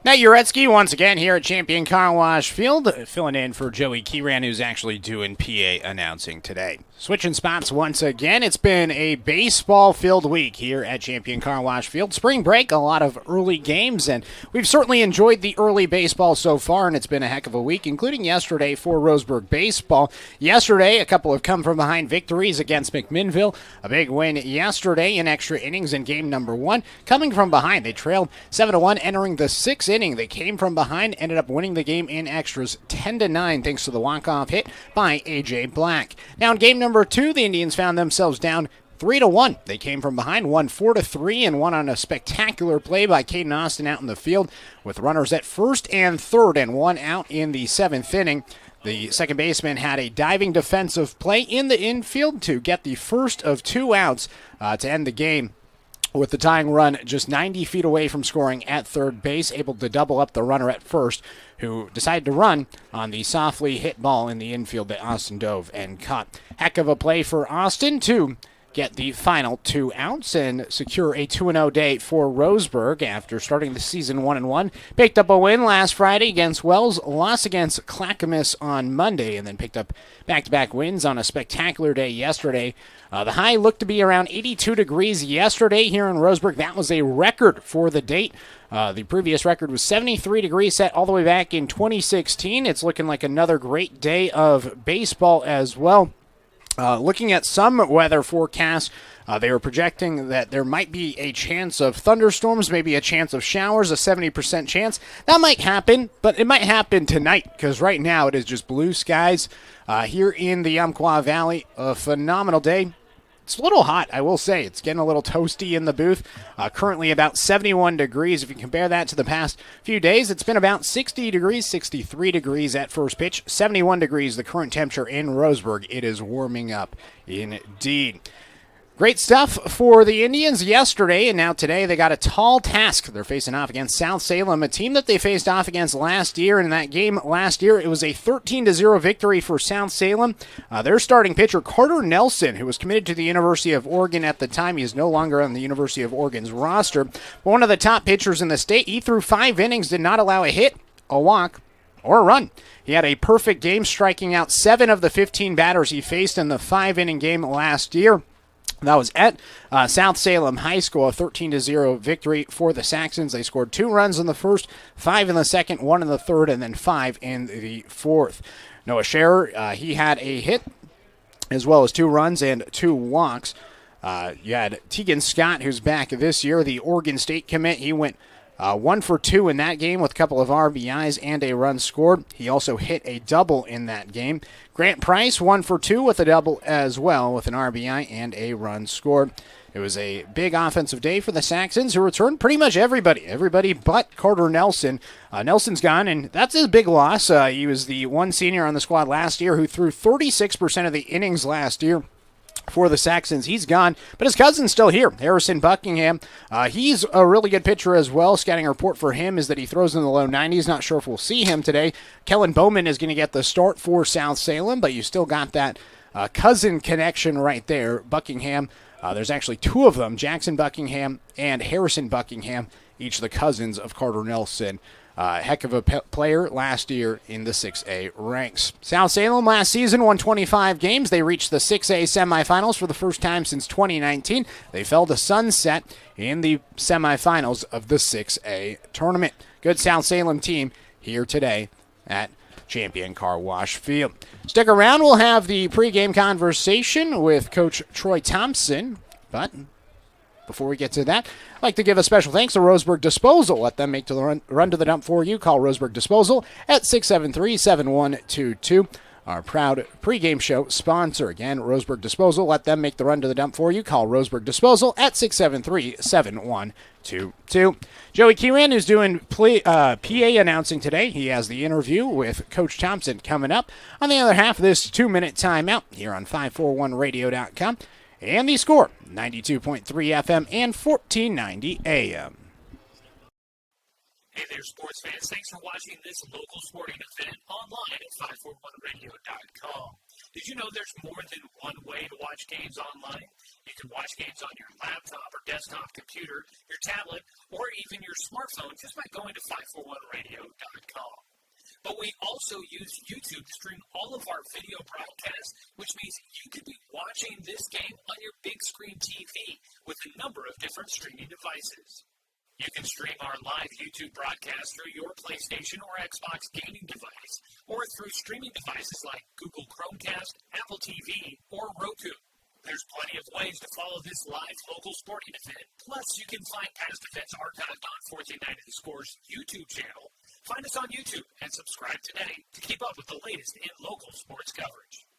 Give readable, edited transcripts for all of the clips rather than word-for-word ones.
Now, Jarecki once again here at Champion Car Wash Field, filling in for Joey Kieran, who's actually doing PA announcing today. Switching spots once again, it's been a baseball-filled week here at Champion Car Wash Field. Spring break, a lot of early games, and we've certainly enjoyed the early baseball so far, and it's been a heck of a week, including yesterday for Roseburg Baseball. Yesterday, a couple of come-from-behind victories against McMinnville. A big win yesterday in extra innings in game number one. Coming from behind, they trailed 7-1 entering the sixth inning. They came from behind, ended up winning the game in extras 10-9 thanks to the walk-off hit by A.J. Black. Now in game number two, the Indians found themselves down 3-1. They came from behind, won 4-3, and won on a spectacular play by Caden Austin out in the field with runners at first and third and one out in the seventh inning. The second baseman had a diving defensive play in the infield to get the first of two outs to end the game, with the tying run just 90 feet away from scoring at third base, able to double up the runner at first, who decided to run on the softly hit ball in the infield that Austin dove and caught. Heck of a play for Austin to get the final two outs and secure a 2-0 day for Roseburg after starting the season 1-1. Picked up a win last Friday against Wells, lost against Clackamas on Monday, and then picked up back-to-back wins on a spectacular day yesterday. The high looked to be around 82 degrees yesterday here in Roseburg. That was a record for the date. The previous record was 73 degrees, set all the way back in 2016. It's looking like another great day of baseball as well. Looking at some weather forecasts, they were projecting that there might be a chance of thunderstorms, maybe a chance of showers, a 70% chance. That might happen, but it might happen tonight because right now it is just blue skies here in the Umpqua Valley. A phenomenal day. It's a little hot, I will say. It's getting a little toasty in the booth. Currently about 71 degrees. If you compare that to the past few days, it's been about 60 degrees, 63 degrees at first pitch, 71 degrees the current temperature in Roseburg. It is warming up indeed. Great stuff for the Indians yesterday, and now today they got a tall task. They're facing off against South Salem, a team that they faced off against last year. In that game last year, it was a 13-0 victory for South Salem. Their starting pitcher, Carter Nelson, who was committed to the University of Oregon at the time. He is no longer on the University of Oregon's roster. But one of the top pitchers in the state. He threw 5 innings, did not allow a hit, a walk, or a run. He had a perfect game, striking out 7 of the 15 batters he faced in the 5-inning game last year. That was at South Salem High School, a 13-0 victory for the Saxons. They scored 2 runs in the first, 5 in the second, 1 in the third, and then 5 in the fourth. Noah Scherer, he had a hit as well as 2 runs and 2 walks. You had Tegan Scott, who's back this year, the Oregon State commit. He went 1 for 2 in that game with a couple of RBIs and a run scored. He also hit a double in that game. Grant Price, 1 for 2 with a double as well with an RBI and a run scored. It was a big offensive day for the Saxons, who returned pretty much everybody but Carter Nelson. Nelson's gone, and that's his big loss. He was the one senior on the squad last year who threw 36% of the innings last year for the Saxons. He's gone, but his cousin's still here, Harrison Buckingham. He's a really good pitcher as well. Scouting report for him is that he throws in the low 90s. Not sure if we'll see him today. Kellen Bowman is going to get the start for South Salem, but you still got that cousin connection right there. Buckingham, there's actually 2 of them, Jackson Buckingham and Harrison Buckingham, each the cousins of Carter Nelson. Heck of a player last year in the 6A ranks. South Salem last season won 25 games. They reached the 6A semifinals for the first time since 2019. They fell to Sunset in the semifinals of the 6A tournament. Good South Salem team here today at Champion Car Wash Field. Stick around. We'll have the pregame conversation with Coach Troy Thompson, but before we get to that, I'd like to give a special thanks to Roseburg Disposal. Let them make the run to the dump for you. Call Roseburg Disposal at 673-7122. Our proud pregame show sponsor. Again, Roseburg Disposal. Let them make the run to the dump for you. Call Roseburg Disposal at 673-7122. Joey Kieran, who's doing PA announcing today. He has the interview with Coach Thompson coming up on the other half of this 2-minute timeout here on 541radio.com. And the score, 92.3 FM and 1490 AM. Hey there, sports fans. Thanks for watching this local sporting event online at 541radio.com. Did you know there's more than one way to watch games online? You can watch games on your laptop or desktop computer, your tablet, or even your smartphone just by going to 541radio.com. But we also use YouTube to stream all of our video broadcasts, which means you could be watching this game on your big screen TV with a number of different streaming devices. You can stream our live YouTube broadcast through your PlayStation or Xbox gaming device, or through streaming devices like Google Chromecast, Apple TV, or Roku. There's plenty of ways to follow this live local sporting event. Plus, you can find past events archived on 1490 The Score's YouTube channel. Find us on YouTube and subscribe today to keep up with the latest in local sports coverage.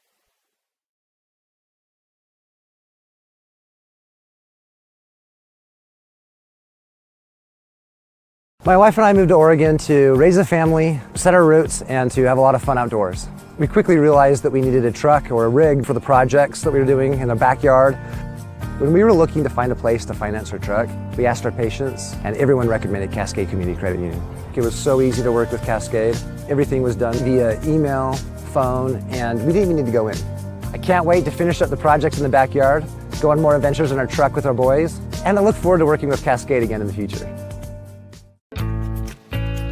My wife and I moved to Oregon to raise a family, set our roots, and to have a lot of fun outdoors. We quickly realized that we needed a truck or a rig for the projects that we were doing in the backyard. When we were looking to find a place to finance our truck, we asked our patients, and everyone recommended Cascade Community Credit Union. It was so easy to work with Cascade. Everything was done via email, phone, and we didn't even need to go in. I can't wait to finish up the projects in the backyard, go on more adventures in our truck with our boys, and I look forward to working with Cascade again in the future.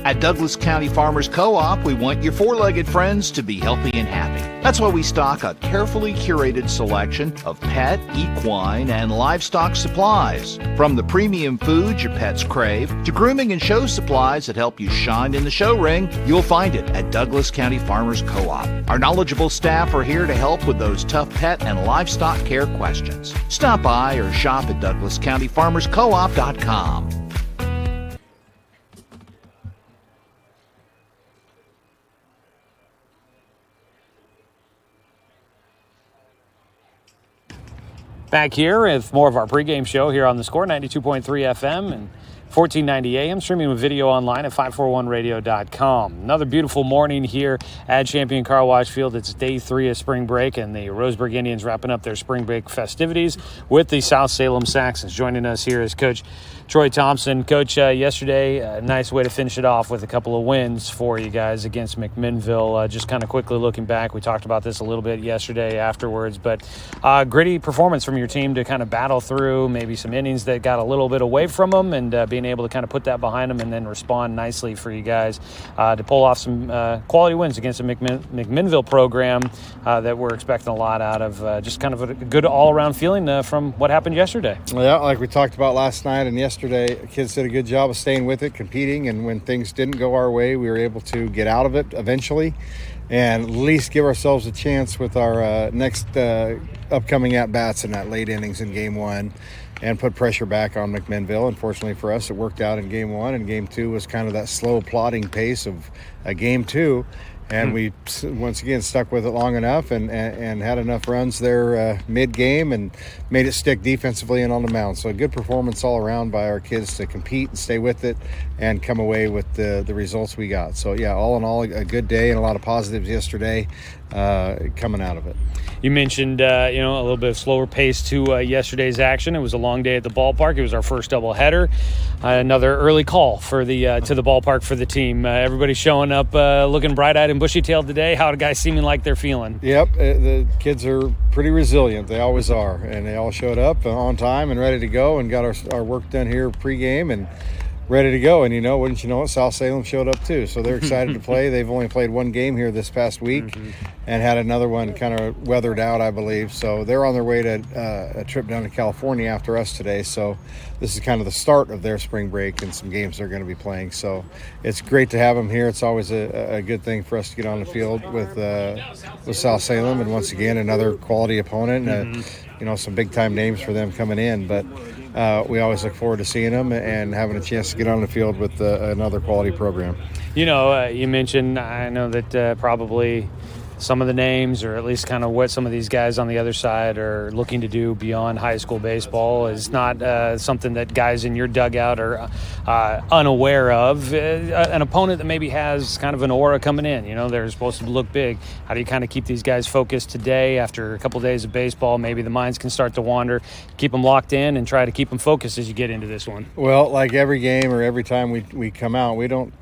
At Douglas County Farmers Co-op, we want your four-legged friends to be healthy and happy. That's why we stock a carefully curated selection of pet, equine, and livestock supplies. From the premium foods your pets crave to grooming and show supplies that help you shine in the show ring, you'll find it at Douglas County Farmers Co-op. Our knowledgeable staff are here to help with those tough pet and livestock care questions. Stop by or shop at DouglasCountyFarmersCoop.com. Back here with more of our pregame show here on the Score, 92.3 FM and 1490 AM, streaming with video online at 541radio.com. Another beautiful morning here at Champion Car Wash Field. It's day 3 of spring break, and the Roseburg Indians wrapping up their spring break festivities with the South Salem Saxons. Joining us here is Coach Troy Thompson. Coach, yesterday, a nice way to finish it off with a couple of wins for you guys against McMinnville. Just kind of quickly looking back, we talked about this a little bit yesterday afterwards, but gritty performance from your team to kind of battle through maybe some innings that got a little bit away from them, and being able to kind of put that behind them and then respond nicely for you guys to pull off some quality wins against a McMinnville program that we're expecting a lot out of. Just kind of a good all-around feeling from what happened yesterday. Yeah, like we talked about last night and yesterday, kids did a good job of staying with it, competing, and when things didn't go our way, we were able to get out of it eventually and at least give ourselves a chance with our next upcoming at-bats in that late innings in Game 1 and put pressure back on McMinnville. Unfortunately for us, it worked out in Game 1, and Game 2 was kind of that slow plodding pace of Game 2. And we, once again, stuck with it long enough and had enough runs there mid-game and made it stick defensively and on the mound. So a good performance all around by our kids to compete and stay with it and come away with the results we got. So, yeah, all in all, a good day and a lot of positives yesterday coming out of it. You mentioned, a little bit of slower pace to yesterday's action. It was a long day at the ballpark. It was our first doubleheader. Another early call for the to the ballpark for the team. Everybody showing up looking bright-eyed and bushy-tailed today. How are the guys seeming like they're feeling? Yep, the kids are pretty resilient. They always are, and they all showed up on time and ready to go and got our work done here pregame and ready to go. And wouldn't you know it, South Salem showed up too, so they're excited to play. They've only played one game here this past week and had another one kind of weathered out, I believe. So they're on their way to a trip down to California after us today. So this is kind of the start of their spring break and some games they're going to be playing. So it's great to have them here. It's always a good thing for us to get on the field with South Salem, and once again another quality opponent. Some big time names for them coming in, but we always look forward to seeing them and having a chance to get on the field with another quality program. You mentioned, I know that probably some of the names, or at least kind of what some of these guys on the other side are looking to do beyond high school baseball, is not something that guys in your dugout are unaware of. An opponent that maybe has kind of an aura coming in, they're supposed to look big. How do you kind of keep these guys focused today after a couple of days of baseball? Maybe the minds can start to wander. Keep them locked in and try to keep them focused as you get into this one. Well, like every game or every time we come out, we don't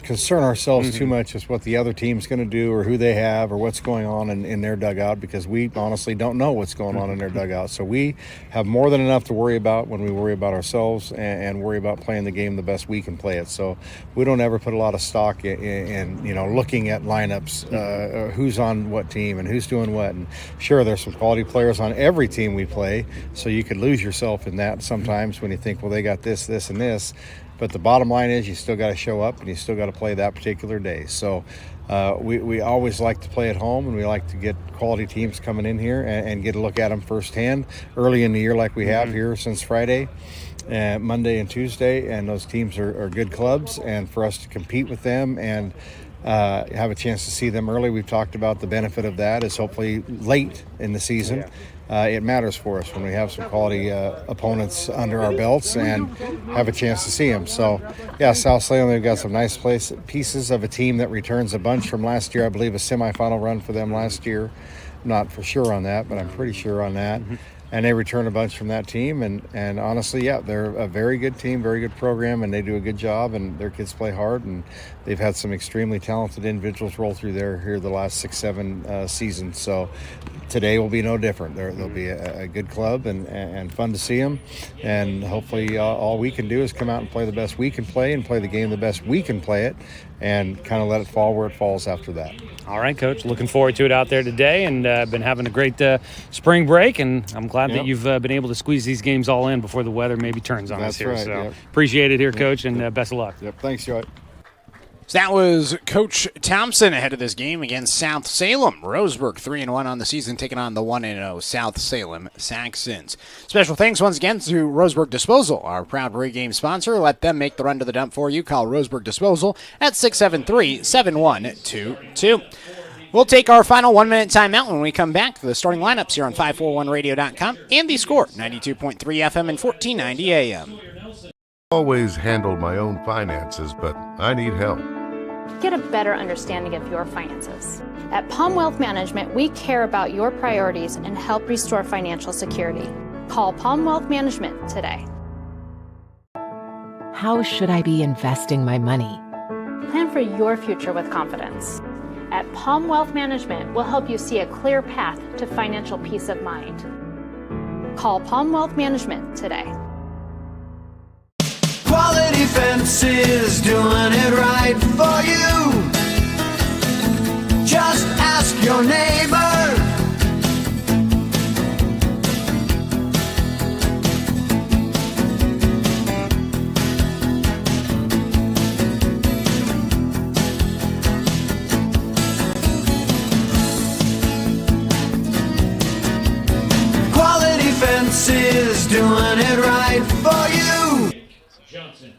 concern ourselves too much with what the other team's going to do or who they have or what's going on in their dugout, because we honestly don't know what's going on in their dugout. So we have more than enough to worry about when we worry about ourselves and worry about playing the game the best we can play it. So we don't ever put a lot of stock in looking at lineups, who's on what team and who's doing what. And sure, there's some quality players on every team we play, so you could lose yourself in that sometimes when you think, well, they got this, and this. But the bottom line is you still got to show up and you still got to play that particular day. So we always like to play at home, and we like to get quality teams coming in here and get a look at them firsthand early in the year like we have here since Friday, Monday and Tuesday. And those teams are good clubs, and for us to compete with them and have a chance to see them early. We've talked about the benefit of that is hopefully late in the season. It matters for us when we have some quality opponents under our belts and have a chance to see them. So, South Salem, they've got some nice pieces of a team that returns a bunch from last year. I believe a semifinal run for them last year. I'm not for sure on that, but I'm pretty sure on that. And they return a bunch from that team. And honestly, they're a very good team, very good program, and they do a good job, and their kids play hard. And they've had some extremely talented individuals roll through there here the last 6-7 seasons. So today will be no different. They'll be a good club and fun to see them. And hopefully all we can do is come out and play the best we can play and play the game the best we can play it, and kind of let it fall where it falls after that. All right, Coach. Looking forward to it out there today, and been having a great spring break, and I'm glad that you've been able to squeeze these games all in before the weather maybe turns on us here. That's right. So appreciate it here, Coach, and best of luck. Yep. Thanks, Joey. So that was Coach Thompson ahead of this game against South Salem. Roseburg 3-1 on the season, taking on the 1-0 South Salem Saxons. Special thanks once again to Roseburg Disposal, our proud Pregame sponsor. Let them make the run to the dump for you. Call Roseburg Disposal at 673-7122. We'll take our final 1-minute timeout when we come back. The starting lineups here on 541radio.com and the score, 92.3 FM and 1490 AM. Always handled my own finances, but I need help. Get a better understanding of your finances. At Palm Wealth Management, we care about your priorities and help restore financial security. Call Palm Wealth Management today. How should I be investing my money? Plan for your future with confidence. At Palm Wealth Management, we'll help you see a clear path to financial peace of mind. Call Palm Wealth Management today. Quality Fences, doing it right for you. Just ask your neighbor. Quality Fences, doing it right for you. Johnson.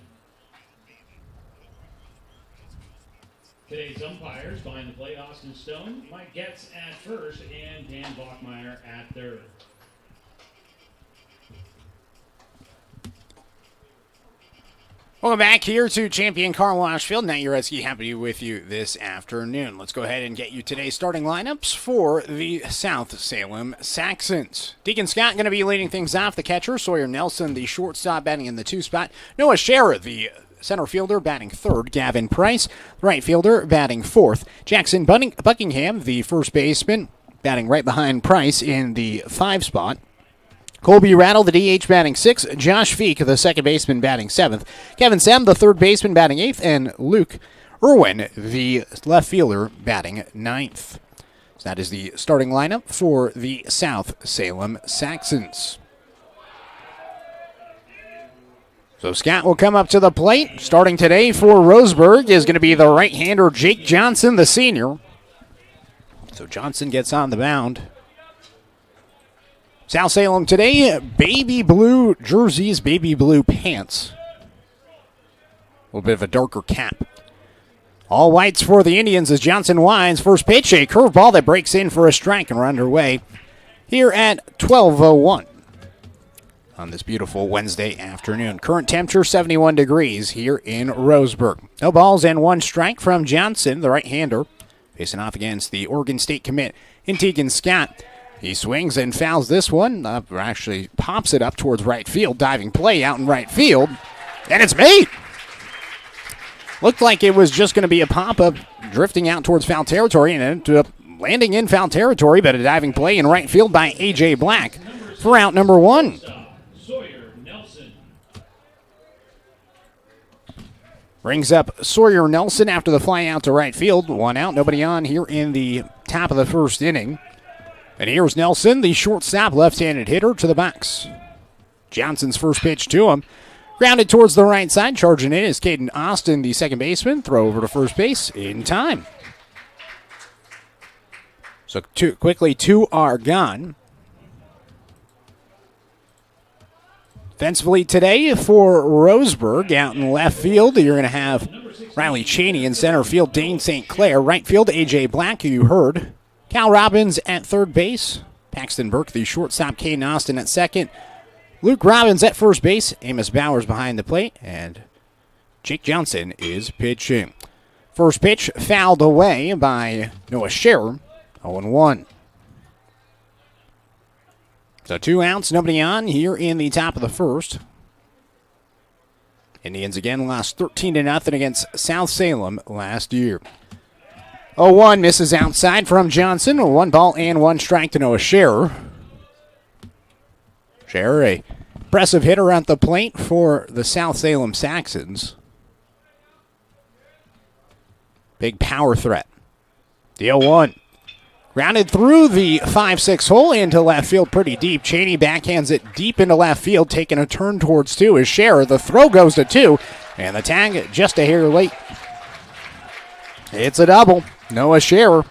Today's umpires behind the plate, Austin Stone, Mike Getz at first, and Dan Bachmeyer at third. Welcome back here to Champion Car Wash Field. Nate Jarecki, happy to be with you this afternoon. Let's go ahead and get you today's starting lineups for the South Salem Saxons. Deacon Scott going to be leading things off. The catcher, Sawyer Nelson, the shortstop, batting in the 2 spot. Noah Scherer, the center fielder, batting 3rd. Gavin Price, right fielder, batting 4th. Jackson Buckingham, the first baseman, batting right behind Price in the 5 spot. Colby Rattle, the DH, batting 6th. Josh Feek, the second baseman, batting 7th. Kevin Sem, the third baseman, batting 8th. And Luke Irwin, the left fielder, batting 9th. So that is the starting lineup for the South Salem Saxons. So Scott will come up to the plate. Starting today for Roseburg is going to be the right-hander Jake Johnson, the senior. So Johnson gets on the mound. South Salem today, baby blue jerseys, baby blue pants. A little bit of a darker cap. All whites for the Indians as Johnson winds. First pitch, a curveball that breaks in for a strike, and we're underway here at 12:01 on this beautiful Wednesday afternoon. Current temperature 71 degrees here in Roseburg. No balls and 1 strike from Johnson, the right-hander, facing off against the Oregon State commit, Deacon Scott. He swings and fouls this one, actually pops it up towards right field. Diving play out in right field, and it's made. Looked like it was just going to be a pop-up drifting out towards foul territory and ended up landing in foul territory, but a diving play in right field by A.J. Black for out number 1. Brings up Sawyer Nelson after the fly out to right field. 1 out, nobody on here in the top of the first inning. And here's Nelson, the shortstop, left-handed hitter, to the box. Johnson's first pitch to him. Grounded towards the right side. Charging in is Caden Austin, the second baseman. Throw over to first base in time. So two are gone. Defensively today for Roseburg out in left field, you're going to have Riley Cheney in center field, Dane St. Clair. Right field, A.J. Black, who you heard. Cal Robbins at third base. Paxton Burke, the shortstop, Caden Austin at second. Luke Robbins at first base. Amos Bowers behind the plate. And Jake Johnson is pitching. First pitch fouled away by Noah Scherer. 0-1. So 2 outs, nobody on here in the top of the first. Indians again lost 13-0 against South Salem last year. 0-1 misses outside from Johnson. 1 ball and 1 strike to Noah Scherer. Scherer, a impressive hitter at the plate for the South Salem Saxons. Big power threat. The 0-1. Grounded through the 5-6 hole into left field pretty deep. Cheney backhands it deep into left field, taking a turn towards 2 is Scherer. The throw goes to 2, and the tag just a hair late. It's a double. Noah Scherer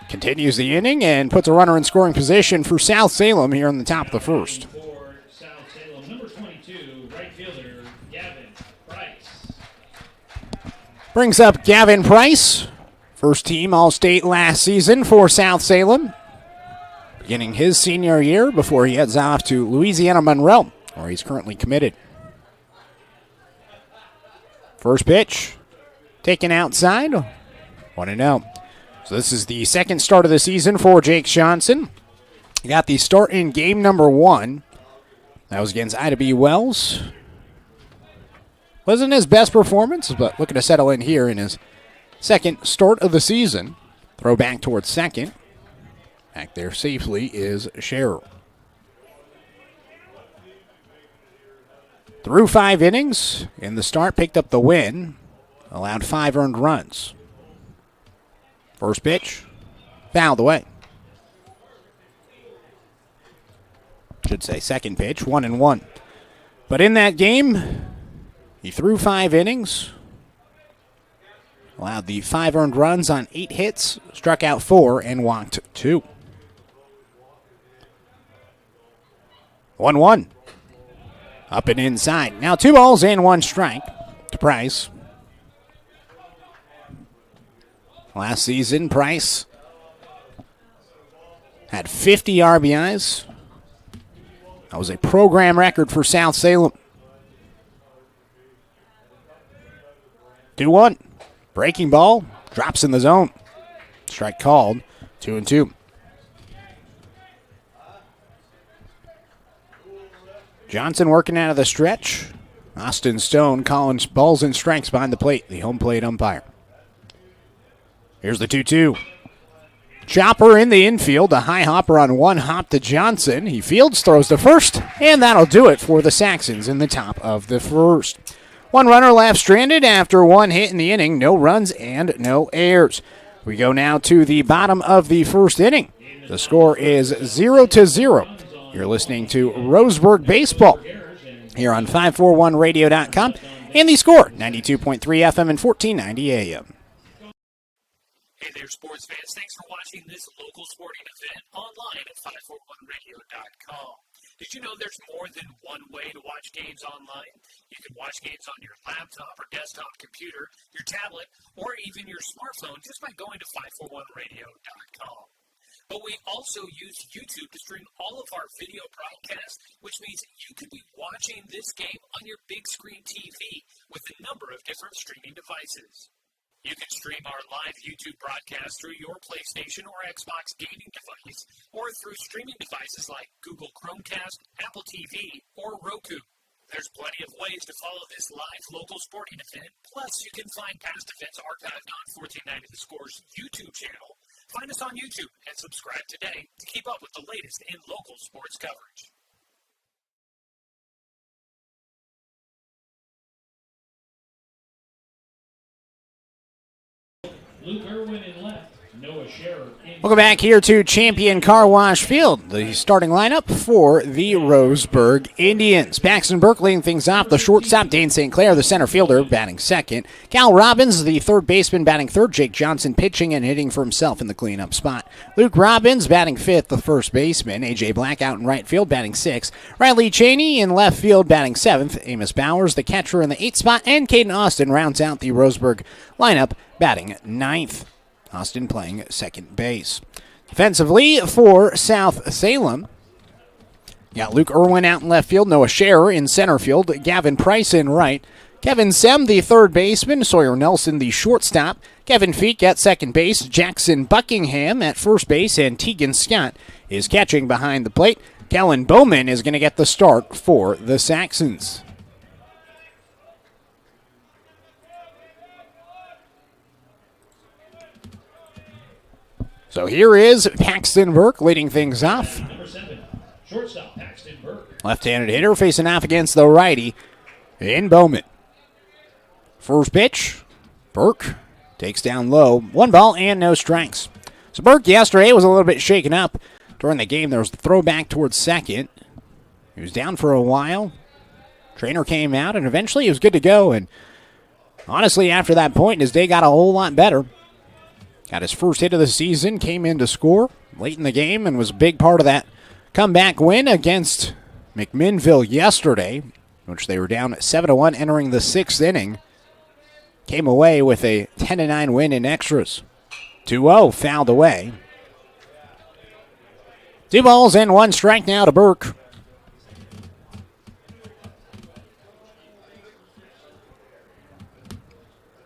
continues the inning and puts a runner in scoring position for South Salem here in the top of the first. For South Salem, number 22, right fielder, Gavin Price. Brings up Gavin Price. First team All-State last season for South Salem. Beginning his senior year before he heads off to Louisiana Monroe, where he's currently committed. First pitch, taken outside, 1-0. So this is the second start of the season for Jake Johnson. He got the start in game number 1. That was against Ida B. Wells. Wasn't his best performance, but looking to settle in here in his second start of the season. Throw back towards second. Back there safely is Scherer. Through 5 innings in the start, picked up the win. Allowed 5 earned runs. First pitch, fouled away. Should say second pitch, 1-1. But in that game, he threw 5 innings. Allowed the 5 earned runs on 8 hits, struck out 4, and walked 2. 1-1. Up and inside. Now 2 balls and 1 strike to Price. Last season, Price had 50 RBIs. That was a program record for South Salem. 2-1. Breaking ball, drops in the zone. Strike called, 2-2. Johnson working out of the stretch. Austin Stone calling balls and strikes behind the plate, the home plate umpire. Here's the 2-2. Chopper in the infield, a high hopper on 1 hop to Johnson. He fields, throws to first, and that'll do it for the Saxons in the top of the first. 1 runner left stranded after 1 hit in the inning. No runs and no errors. We go now to the bottom of the first inning. The score is 0-0. You're listening to Roseburg Baseball here on 541radio.com. And the score, 92.3 FM and 1490 AM. Hey there, sports fans. Thanks for watching this local sporting event online at 541radio.com. Did you know there's more than one way to watch games online? You can watch games on your laptop or desktop computer, your tablet, or even your smartphone just by going to 541radio.com. But we also use YouTube to stream all of our video broadcasts, which means you could be watching this game on your big screen TV with a number of different streaming devices. You can stream our live YouTube broadcast through your PlayStation or Xbox gaming device, or through streaming devices like Google Chromecast, Apple TV, or Roku. There's plenty of ways to follow this live local sporting event. Plus, you can find past events archived on 1490 The Score's YouTube channel. Find us on YouTube and subscribe today to keep up with the latest in local sports coverage. Luke Irwin in left. Noah Scherer in. Welcome back here to Champion Car Wash Field. The starting lineup for the Roseburg Indians. Paxton Burke leading things off. The shortstop, Dane St. Clair, the center fielder, batting second. Cal Robbins, the third baseman, batting third. Jake Johnson pitching and hitting for himself in the cleanup spot. Luke Robbins batting fifth, the first baseman. A.J. Black out in right field, batting sixth. Riley Cheney in left field, batting seventh. Amos Bowers, the catcher, in the eighth spot. And Caden Austin rounds out the Roseburg lineup, batting ninth. Austin playing second base. Defensively for South Salem, you got Luke Irwin out in left field, Noah Scherer in center field, Gavin Price in right, Kevin Sem, the third baseman, Sawyer Nelson, the shortstop, Kevin Feek at second base, Jackson Buckingham at first base, and Tegan Scott is catching behind the plate. Kellen Bowman is going to get the start for the Saxons. So here is Paxton Burke leading things off. Number 7, shortstop Paxton Burke. Left-handed hitter facing off against the righty in Bowman. First pitch, Burke takes down low. 1 ball and no strikes. So Burke yesterday was a little bit shaken up. During the game, there was the throwback towards second. He was down for a while. Trainer came out, and eventually he was good to go. And honestly, after that point, his day got a whole lot better. Got his first hit of the season, came in to score late in the game, and was a big part of that comeback win against McMinnville yesterday, which they were down 7-1 entering the 6th inning. Came away with a 10-9 win in extras. 2-0 fouled away. 2 balls and 1 strike now to Burke.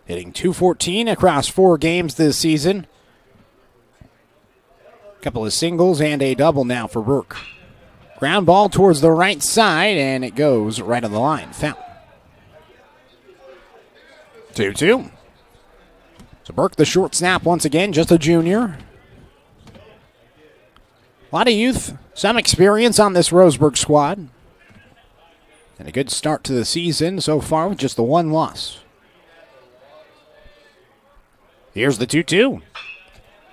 Hitting .214 across 4 games this season. A couple of singles and a double now for Burke. Ground ball towards the right side, and it goes right on the line. Foul. 2-2. So Burke, the short snap once again, just a junior. A lot of youth, some experience on this Roseburg squad. And a good start to the season so far with just the 1 loss. Here's the 2-2.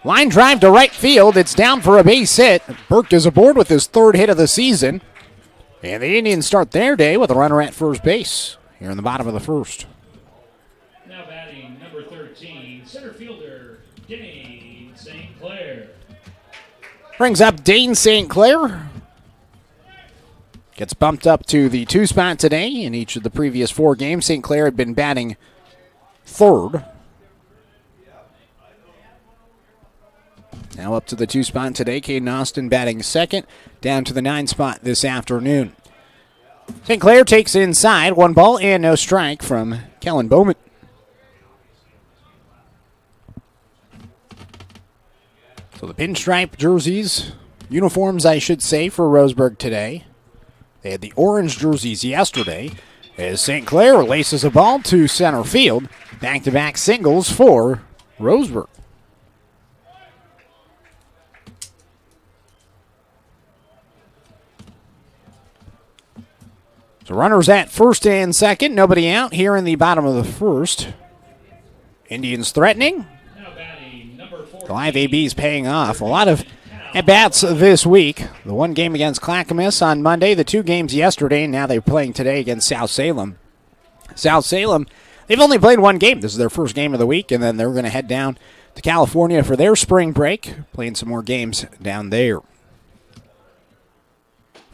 Line drive to right field. It's down for a base hit. Burke is aboard with his 3rd hit of the season. And the Indians start their day with a runner at first base here in the bottom of the 1st. Now batting number 13, center fielder Dane St. Clair. Brings up Dane St. Clair. Gets bumped up to the 2 spot today. In each of the previous 4 games, St. Clair had been batting 3rd. Now up to the 2 spot today. Caden Austin batting 2nd, down to the 9 spot this afternoon. St. Clair takes inside. 1 ball and no strike from Kellen Bowman. So the pinstripe jerseys, uniforms I should say, for Roseburg today. They had the orange jerseys yesterday as St. Clair laces a ball to center field. Back-to-back singles for Roseburg. So runners at first and second. Nobody out here in the bottom of the 1st. Indians threatening. The live AB is paying off. A lot of at-bats this week. The 1 game against Clackamas on Monday, the 2 games yesterday, and now they're playing today against South Salem. South Salem, they've only played 1 game. This is their first game of the week, and then they're going to head down to California for their spring break, playing some more games down there.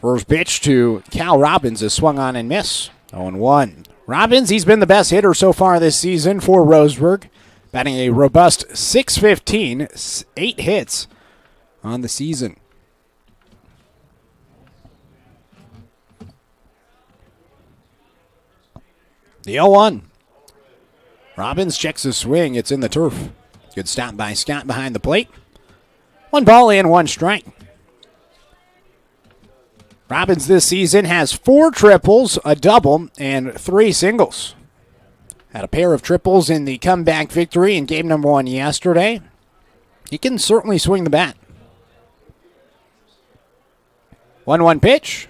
First pitch to Cal Robbins is swung on and miss. 0-1. Robbins, he's been the best hitter so far this season for Roseburg, batting a robust .615, 8 hits on the season. The 0-1. Robbins checks his swing. It's in the turf. Good stop by Scott behind the plate. 1 ball and 1 strike. Robbins this season has 4 triples, a double, and 3 singles. Had a pair of triples in the comeback victory in game number 1 yesterday. He can certainly swing the bat. 1-1 pitch.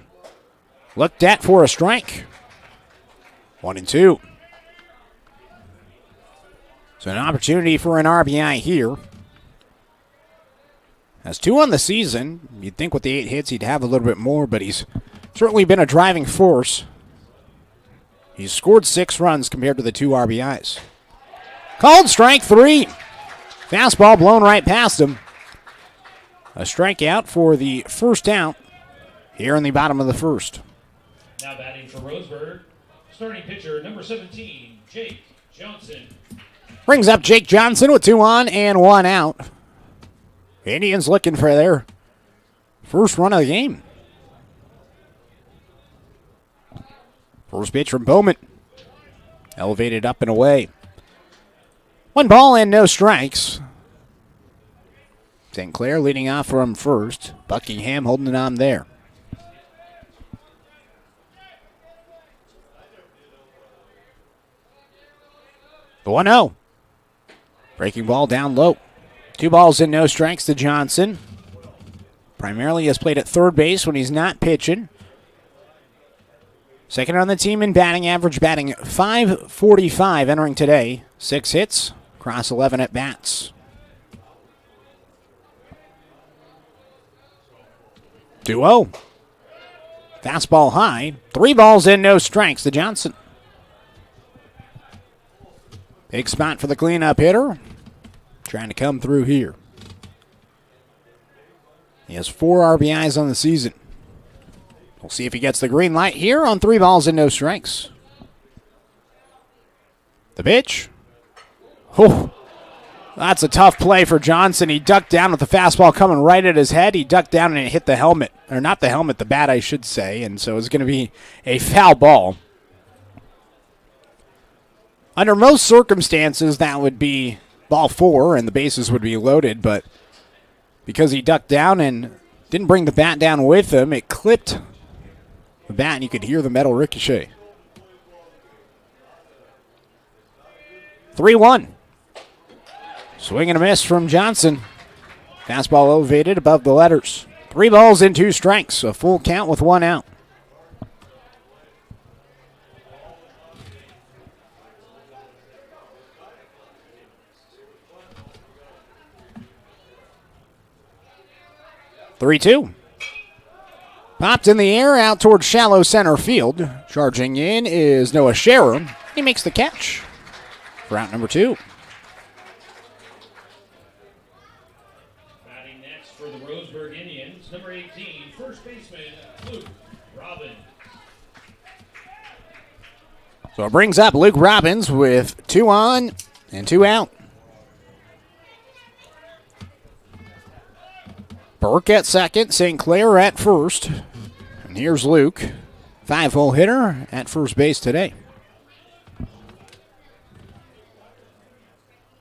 Looked at for a strike. 1-2. So an opportunity for an RBI here. Has 2 on the season. You'd think with the 8 hits he'd have a little bit more, but he's certainly been a driving force. He's scored 6 runs compared to the 2 RBIs. Called strike 3. Fastball blown right past him. A strikeout for the first out here in the bottom of the first. Now batting for Roseburg, starting pitcher number 17, Jake Johnson. Brings up Jake Johnson with 2 on and 1 out. Indians looking for their first run of the game. First pitch from Bowman. Elevated up and away. 1 ball and no strikes. St. Clair leading off from first. Buckingham holding it on there. The 1-0. Breaking ball down low. 2 balls and no strikes to Johnson. Primarily has played at third base when he's not pitching. Second on the team in batting average, batting .545 entering today. 6 hits, across 11 at bats. 2-0. Fastball high. 3 balls and no strikes to Johnson. Big spot for the cleanup hitter. Trying to come through here. He has 4 RBIs on the season. We'll see if he gets the green light here on 3 balls and no strikes. The pitch. Oh, that's a tough play for Johnson. He ducked down with the fastball coming right at his head. He ducked down and it hit the helmet. Or not the helmet, the bat, I should say. And so it's going to be a foul ball. Under most circumstances, that would be ball 4 and the bases would be loaded. But because he ducked down and didn't bring the bat down with him, it clipped the bat and you could hear the metal ricochet. 3-1. Swing and a miss from Johnson. Fastball elevated above the letters. 3 balls and 2 strikes. A full count with 1 out. Three-two. Popped in the air out towards shallow center field. Charging in is Noah Scherer. He makes the catch for out number 2. Batting next for the Roseburg Indians, number 18, first baseman Luke Robbins. So it brings up Luke Robbins with 2 on and 2 out. Burke at second, St. Clair at first. And here's Luke, 5-hole hitter at first base today.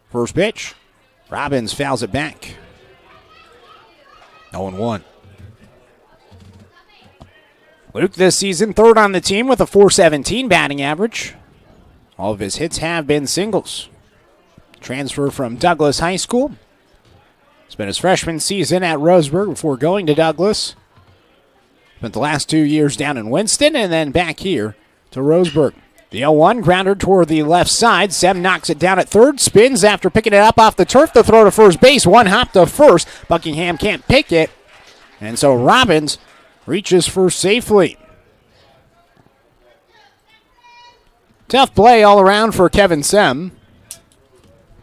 First pitch, Robbins fouls it back. 0-1. Luke this season, 3rd on the team with a .417 batting average. All of his hits have been singles. Transfer from Douglas High School. Spent his freshman season at Roseburg before going to Douglas. Spent the last 2 years down in Winston and then back here to Roseburg. The 0-1 grounded toward the left side. Sem knocks it down at third. Spins after picking it up off the turf. The throw to first base. 1 hop to first. Buckingham can't pick it. And so Robbins reaches first safely. Tough play all around for Kevin Sem. I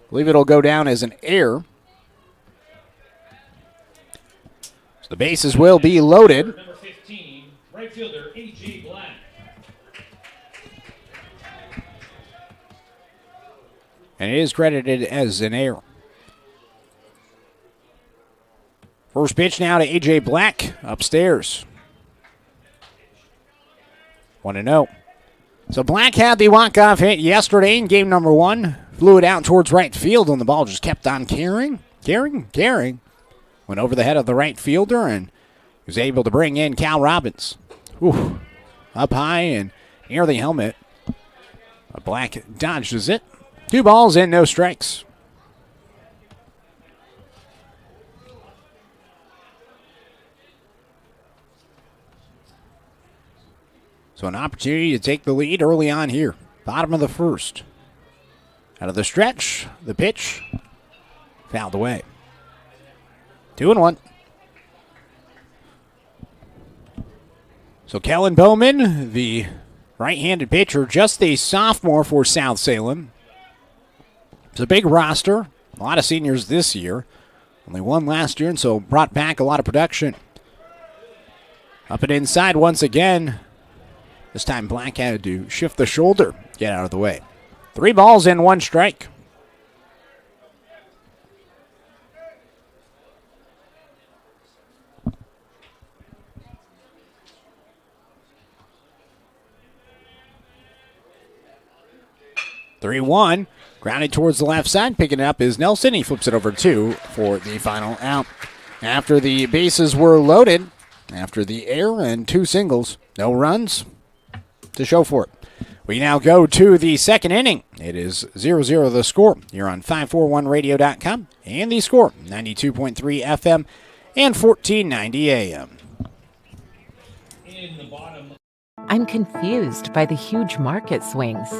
believe it'll go down as an error. The bases will be loaded. Number 15, right fielder A.J. Black. And it is credited as an error. First pitch now to A.J. Black upstairs. 1-0. So Black had the walk-off hit yesterday in game number 1. Flew it out towards right field and the ball just kept on carrying. Went over the head of the right fielder and was able to bring in Cal Robbins. Ooh, up high and near the helmet. A Black dodges it. 2 balls and no strikes. So an opportunity to take the lead early on here. Bottom of the first. Out of the stretch, the pitch fouled away. 2-1. So Kellen Bowman, the right-handed pitcher, just a sophomore for South Salem. It's a big roster. A lot of seniors this year. Only one last year, and so brought back a lot of production. Up and inside once again. This time Black had to shift the shoulder, get out of the way. 3 balls and 1 strike. (3-1). Grounded towards the left side. Picking it up is Nelson. He flips it over 2 for the final out. After the bases were loaded, after the air and 2 singles, no runs to show for it. We now go to the second inning. It is 0-0 the score. You're on 541radio.com and the score, 92.3 FM and 1490 AM. I'm confused by the huge market swings.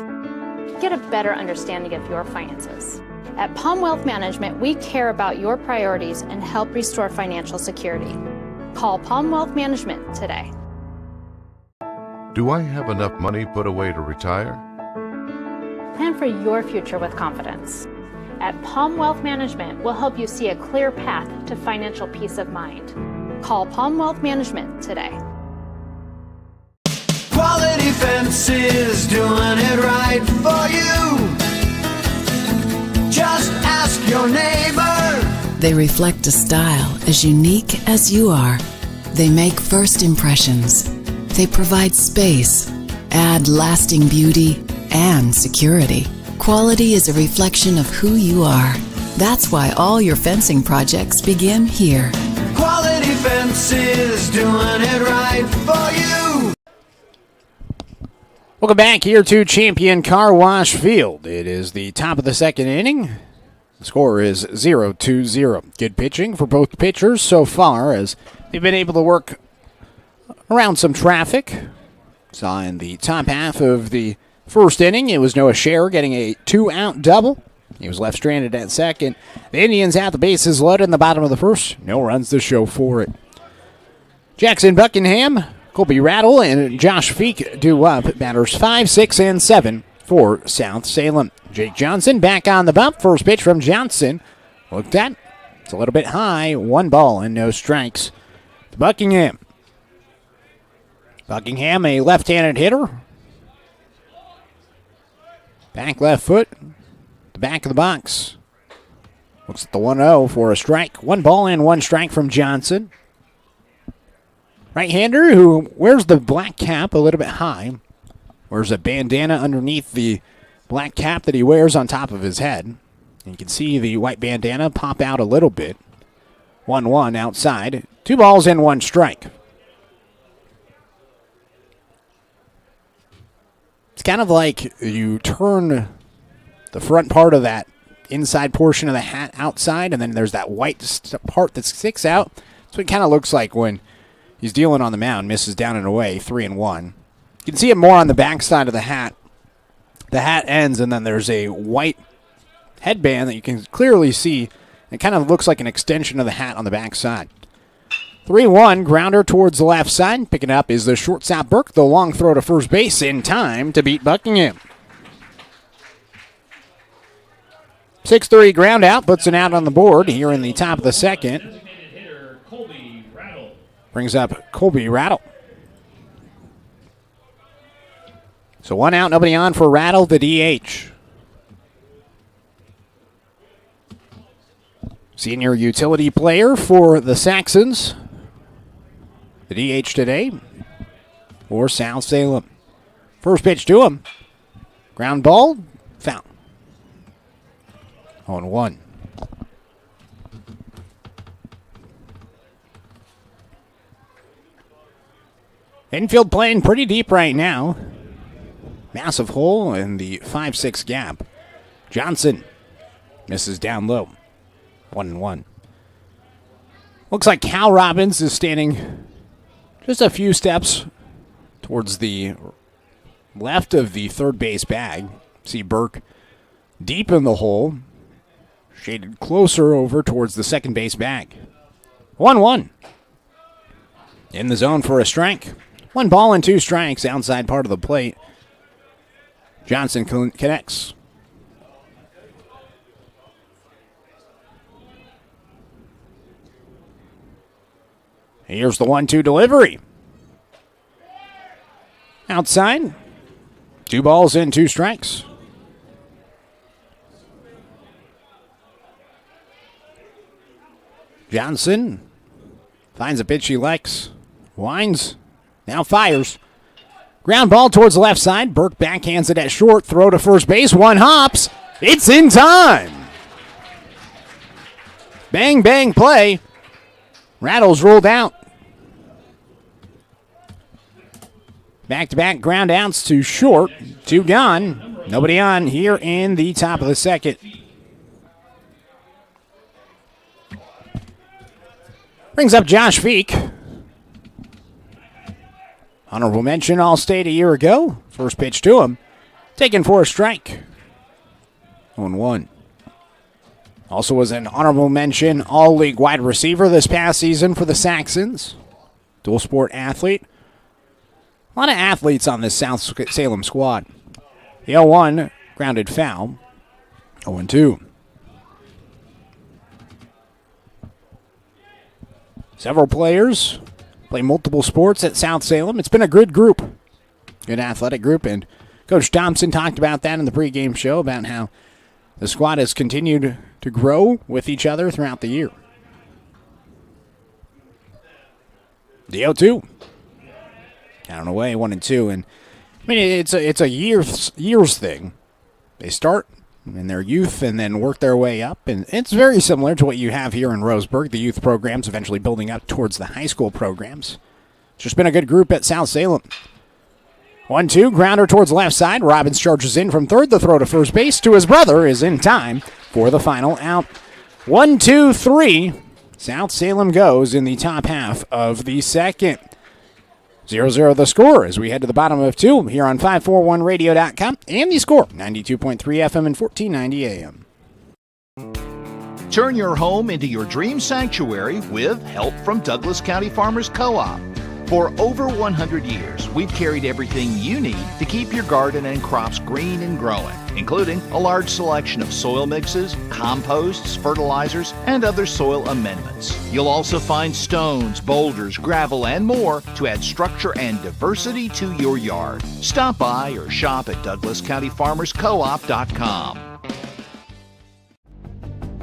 Get a better understanding of your finances. At Palm Wealth Management, we care about your priorities and help restore financial security. Call Palm Wealth Management today. Do I have enough money put away to retire? Plan for your future with confidence. At Palm Wealth Management, we'll help you see a clear path to financial peace of mind. Call Palm Wealth Management today. Quality Fences, doing it right for you. Just ask your neighbor. They reflect a style as unique as you are. They make first impressions. They provide space, add lasting beauty and security. Quality is a reflection of who you are. That's why all your fencing projects begin here. Quality Fences, doing it right for you. Welcome back here to Champion Car Wash Field. It is the top of the second inning. The score is 0-0. Good pitching for both pitchers so far as they've been able to work around some traffic. Saw in the top half of the first inning, it was Noah Scherer getting a 2-out double. He was left stranded at second. The Indians have the bases loaded in the bottom of the first. No runs to show for it. Jackson Buckingham, Colby Rattle, and Josh Feek due up. Batters 5, 6, and 7 for South Salem. Jake Johnson back on the bump. First pitch from Johnson. Looked at. It's a little bit high. 1 ball and no strikes to Buckingham. Buckingham, a left-handed hitter. Back left foot. The back of the box. Looks at the 1-0 for a strike. 1 ball and 1 strike from Johnson. Right-hander who wears the black cap a little bit high. Wears a bandana underneath the black cap that he wears on top of his head. And you can see the white bandana pop out a little bit. 1-1 outside. 2 balls and 1 strike. It's kind of like you turn the front part of that inside portion of the hat outside, and then there's that white part that sticks out. That's what it kind of looks like when he's dealing on the mound, misses down and away, 3-1. You can see it more on the back side of the hat. The hat ends, and then there's a white headband that you can clearly see. It kind of looks like an extension of the hat on the back side. 3-1, grounder towards the left side. Picking up is the shortstop Burke. The long throw to first base in time to beat Buckingham. 6-3 ground out, puts an out on the board here in the top of the second. Brings up Colby Rattle. So 1 out, nobody on for Rattle, the DH. Senior utility player for the Saxons. The DH today for South Salem. First pitch to him. Ground ball, foul. 0-1. Infield playing pretty deep right now. Massive hole in the 5-6 gap. Johnson misses down low. 1-1. Looks like Cal Robbins is standing just a few steps towards the left of the third base bag. See Burke deep in the hole, shaded closer over towards the second base bag. 1-1. In the zone for a strike. 1 ball and 2 strikes outside part of the plate. Johnson connects. Here's the 1-2 delivery. Outside. 2 balls and 2 strikes. Johnson finds a pitch he likes. Winds. Now fires. Ground ball towards the left side. Burke backhands it at short. Throw to first base. 1 hops. It's in time. Bang, bang play. Rattles ruled out. Back-to-back ground outs to short. 2 gone. Nobody on here in the top of the second. Brings up Josh Feek. Honorable mention All-State a year ago. First pitch to him. Taken for a strike. 0-1. Also was an honorable mention All-League wide receiver this past season for the Saxons. Dual sport athlete. A lot of athletes on this South Salem squad. The 0-1 grounded foul. 0-2. Several players play multiple sports at South Salem. It's been a good group. Good athletic group. And Coach Thompson talked about that in the pregame show, about how the squad has continued to grow with each other throughout the year. The 0-2. Down away, 1-2. And I mean, it's a years thing. They start in their youth and then work their way up. And it's very similar to what you have here in Roseburg, the youth programs eventually building up towards the high school programs. It's just been a good group at South Salem. 1-2, grounder towards the left side. Robbins charges in from third. The throw to first base to his brother is in time for the final out. 1-2-3. South Salem goes in the top half of the second. 0-0 the score as we head to the bottom of 2 here on 541radio.com and the score 92.3 FM and 1490 AM. Turn your home into your dream sanctuary with help from Douglas County Farmers Co-op. For over 100 years, we've carried everything you need to keep your garden and crops green and growing, including a large selection of soil mixes, composts, fertilizers, and other soil amendments. You'll also find stones, boulders, gravel, and more to add structure and diversity to your yard. Stop by or shop at DouglasCountyFarmersCoop.com.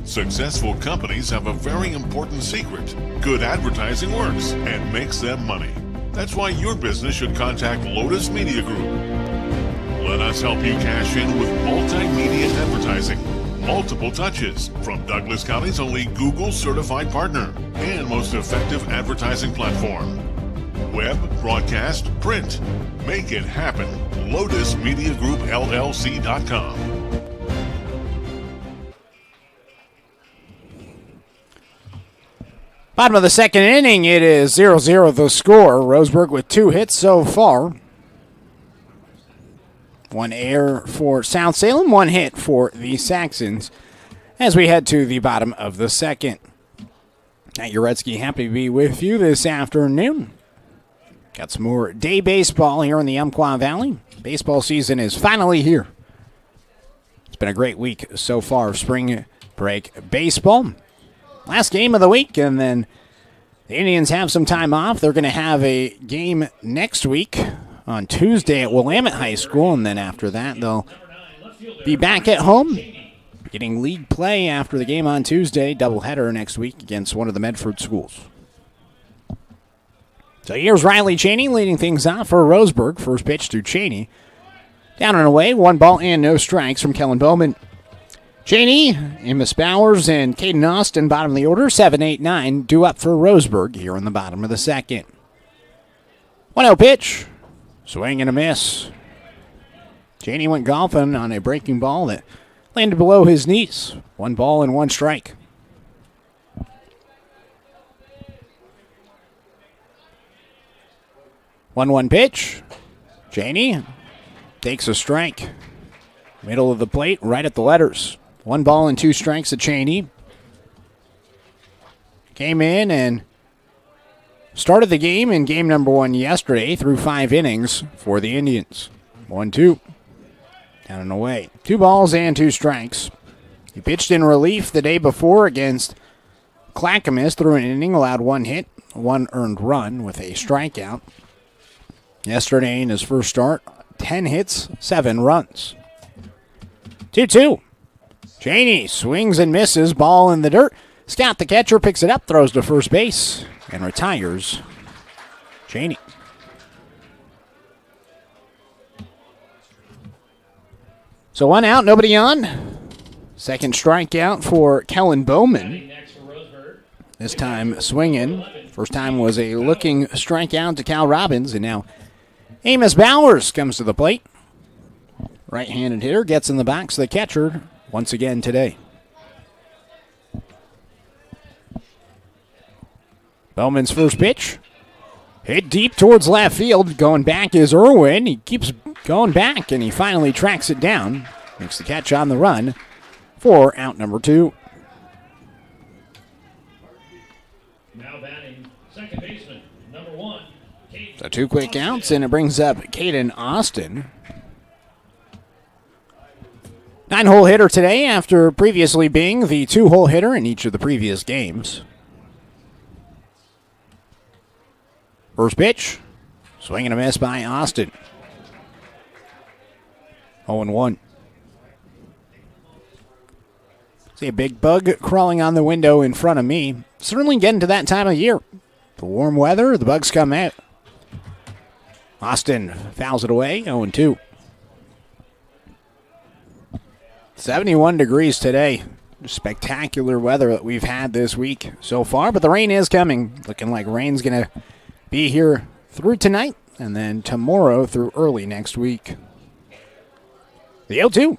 Successful companies have a very important secret. Good advertising works and makes them money. That's why your business should contact Lotus Media Group. Let us help you cash in with multimedia advertising. Multiple touches from Douglas County's only Google certified partner and most effective advertising platform. Web, broadcast, print. Make it happen. LotusMediaGroupLLC.com. Bottom of the second inning, it is 0-0 the score. Roseburg with 2 hits so far. 1 error for South Salem, 1 hit for the Saxons as we head to the bottom of the second. Matt Jarecki, happy to be with you this afternoon. Got some more day baseball here in the Umpqua Valley. Baseball season is finally here. It's been a great week so far. Spring break baseball. Last game of the week, and then the Indians have some time off. They're going to have a game next week on Tuesday at Willamette High School, and then after that they'll be back at home getting league play after the game on Tuesday. Doubleheader next week against one of the Medford schools. So here's Riley Cheney leading things off for Roseburg. First pitch to Cheney. Down and away, 1 ball and no strikes from Kellen Bowman. Cheney, Amos Bowers, and Caden Austin, bottom of the order, 7, 8, 9, due up for Roseburg here in the bottom of the second. 1-0 pitch. Swing and a miss. Janey went golfing on a breaking ball that landed below his knees. 1 ball and 1 strike. One pitch. Janey takes a strike. Middle of the plate, right at the letters. 1 ball and 2 strikes to Janey. Came in and started the game in game number 1 yesterday through 5 innings for the Indians. 1-2. Down and away. 2 balls and 2 strikes. He pitched in relief the day before against Clackamas through an inning, allowed 1 hit, 1 earned run with a strikeout. Yesterday in his first start, 10 hits, 7 runs. 2-2. Janey swings and misses, ball in the dirt. Scott, the catcher, picks it up, throws to first base, and retires Janey. So 1 out, nobody on. Second strikeout for Kellen Bowman. This time swinging. First time was a looking strikeout to Cal Robbins, and now Amos Bowers comes to the plate. Right-handed hitter gets in the box. The catcher once again today. Bowman's first pitch. Hit deep towards left field. Going back is Irwin. He keeps going back, and he finally tracks it down. Makes the catch on the run for out number 2. Now batting second baseman, number 1. So 2 quick outs, and it brings up Caden Austin. 9-hole hitter today after previously being the 2-hole hitter in each of the previous games. First pitch, swing and a miss by Austin. 0-1. See a big bug crawling on the window in front of me. Certainly getting to that time of year. The warm weather, the bugs come out. Austin fouls it away, 0-2. 71 degrees today. Spectacular weather that we've had this week so far, but the rain is coming. Looking like rain's going to be here through tonight and then tomorrow through early next week. The 0-2.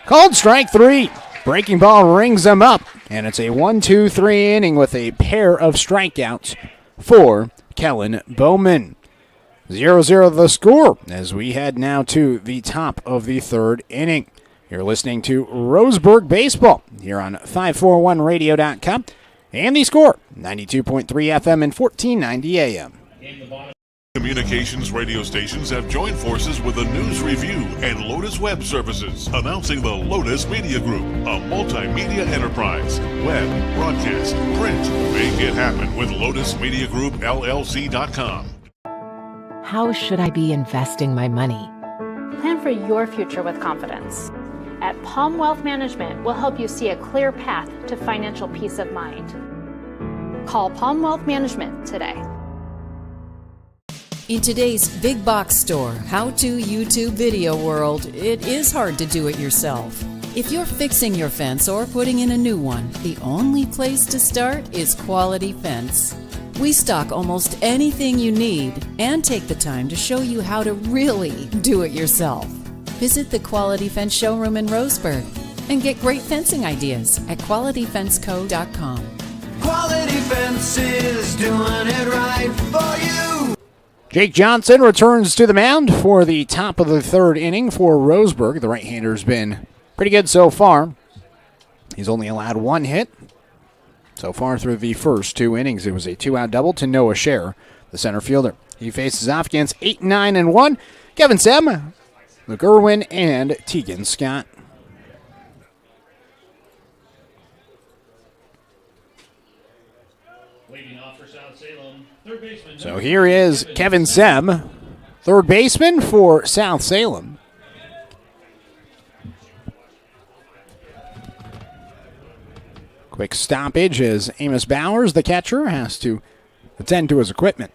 Called strike 3. Breaking ball rings them up, and it's a 1-2-3 inning with a pair of strikeouts for Kellen Bowman. 0-0 the score as we head now to the top of the 3rd inning. You're listening to Roseburg Baseball here on 541radio.com and the score, 92.3 FM and 1490 AM. Communications radio stations have joined forces with the News Review and Lotus Web Services, announcing the Lotus Media Group, a multimedia enterprise. Web, broadcast, print. Make it happen with LotusMediaGroupLLC.com. How should I be investing my money? Plan for your future with confidence. At Palm Wealth Management, we'll help you see a clear path to financial peace of mind. Call Palm Wealth Management today. In today's big box store, how-to YouTube video world, it is hard to do it yourself. If you're fixing your fence or putting in a new one, the only place to start is Quality Fence. We stock almost anything you need and take the time to show you how to really do it yourself. Visit the Quality Fence showroom in Roseburg and get great fencing ideas at QualityFenceCo.com. Quality Fences, doing it right for you. Jake Johnson returns to the mound for the top of the 3rd inning for Roseburg. The right-hander's been pretty good so far. He's only allowed 1 hit so far through the first 2 innings. It was a 2-out double to Noah Scher, the center fielder. He faces off against 8, 9, and 1. Kevin Sem, Luke Irwin, and Tegan Scott. Leading off for South Salem, third baseman. So here is Kevin Sem, 3rd baseman for South Salem. Quick stoppage as Amos Bowers, the catcher, has to attend to his equipment.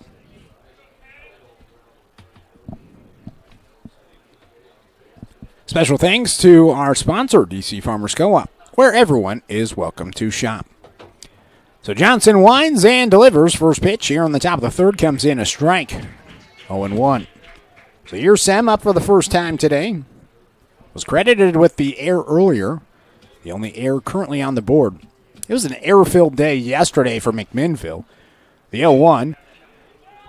Special thanks to our sponsor, DC Farmers Co-op, where everyone is welcome to shop. So Johnson winds and delivers. First pitch here on the top of the third comes in a strike. 0-1. So here's Sem up for the first time today. Was credited with the error earlier. The only error currently on the board. It was an error-filled day yesterday for McMinnville. The 0-1.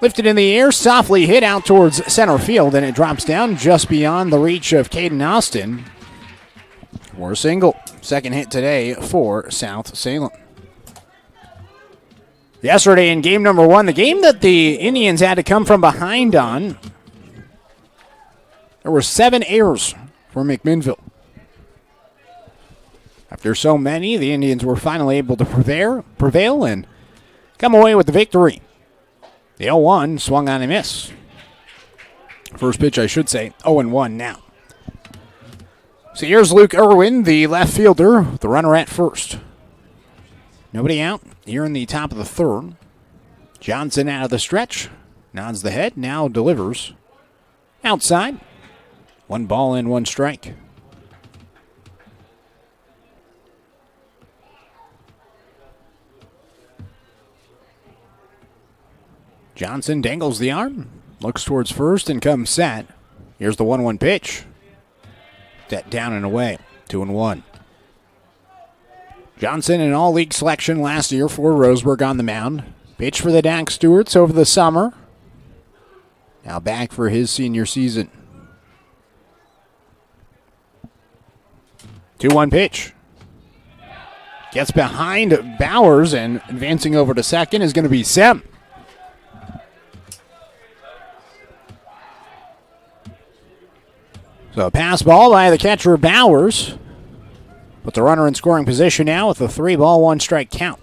Lifted in the air, softly hit out towards center field, and it drops down just beyond the reach of Caden Austin for a single. Second hit today for South Salem. Yesterday in game number 1, the game that the Indians had to come from behind on, there were 7 errors for McMinnville. After so many, the Indians were finally able to prevail and come away with the victory. The 0-1 swung on a miss. First pitch, I should say, 0-1 now. So here's Luke Irwin, the left fielder, the runner at first. Nobody out here in the top of the third. Johnson out of the stretch, nods the head, now delivers. Outside, 1 ball and 1 strike. Johnson dangles the arm, looks towards first and comes set. Here's the 1-1 pitch. That down and away, 2-1. Johnson, an all-league selection last year for Roseburg on the mound. Pitched for the Dak Stewarts over the summer. Now back for his senior season. 2-1 pitch. Gets behind Bowers, and advancing over to second is going to be Sem. So a pass ball by the catcher Bowers. Put the runner in scoring position now with a 3-ball, 1-strike count.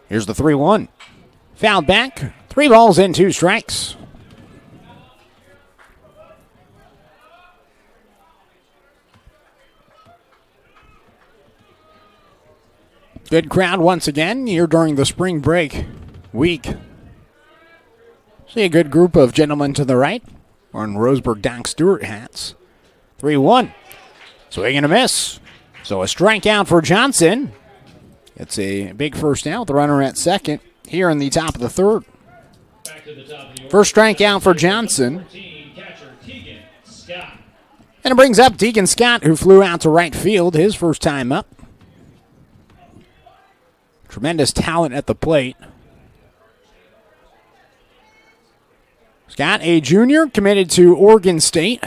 Here's the 3-1. Fouled back. 3 balls and 2 strikes. Good crowd once again here during the spring break week. See a good group of gentlemen to the right wearing Roseburg Dak Stewart hats. 3-1. Swing and a miss. So a strikeout for Johnson. It's a big first out. The runner at second here in the top of the third. First strikeout for Johnson. And it brings up Deacon Scott, who flew out to right field his first time up. Tremendous talent at the plate. Scott, a junior, committed to Oregon State.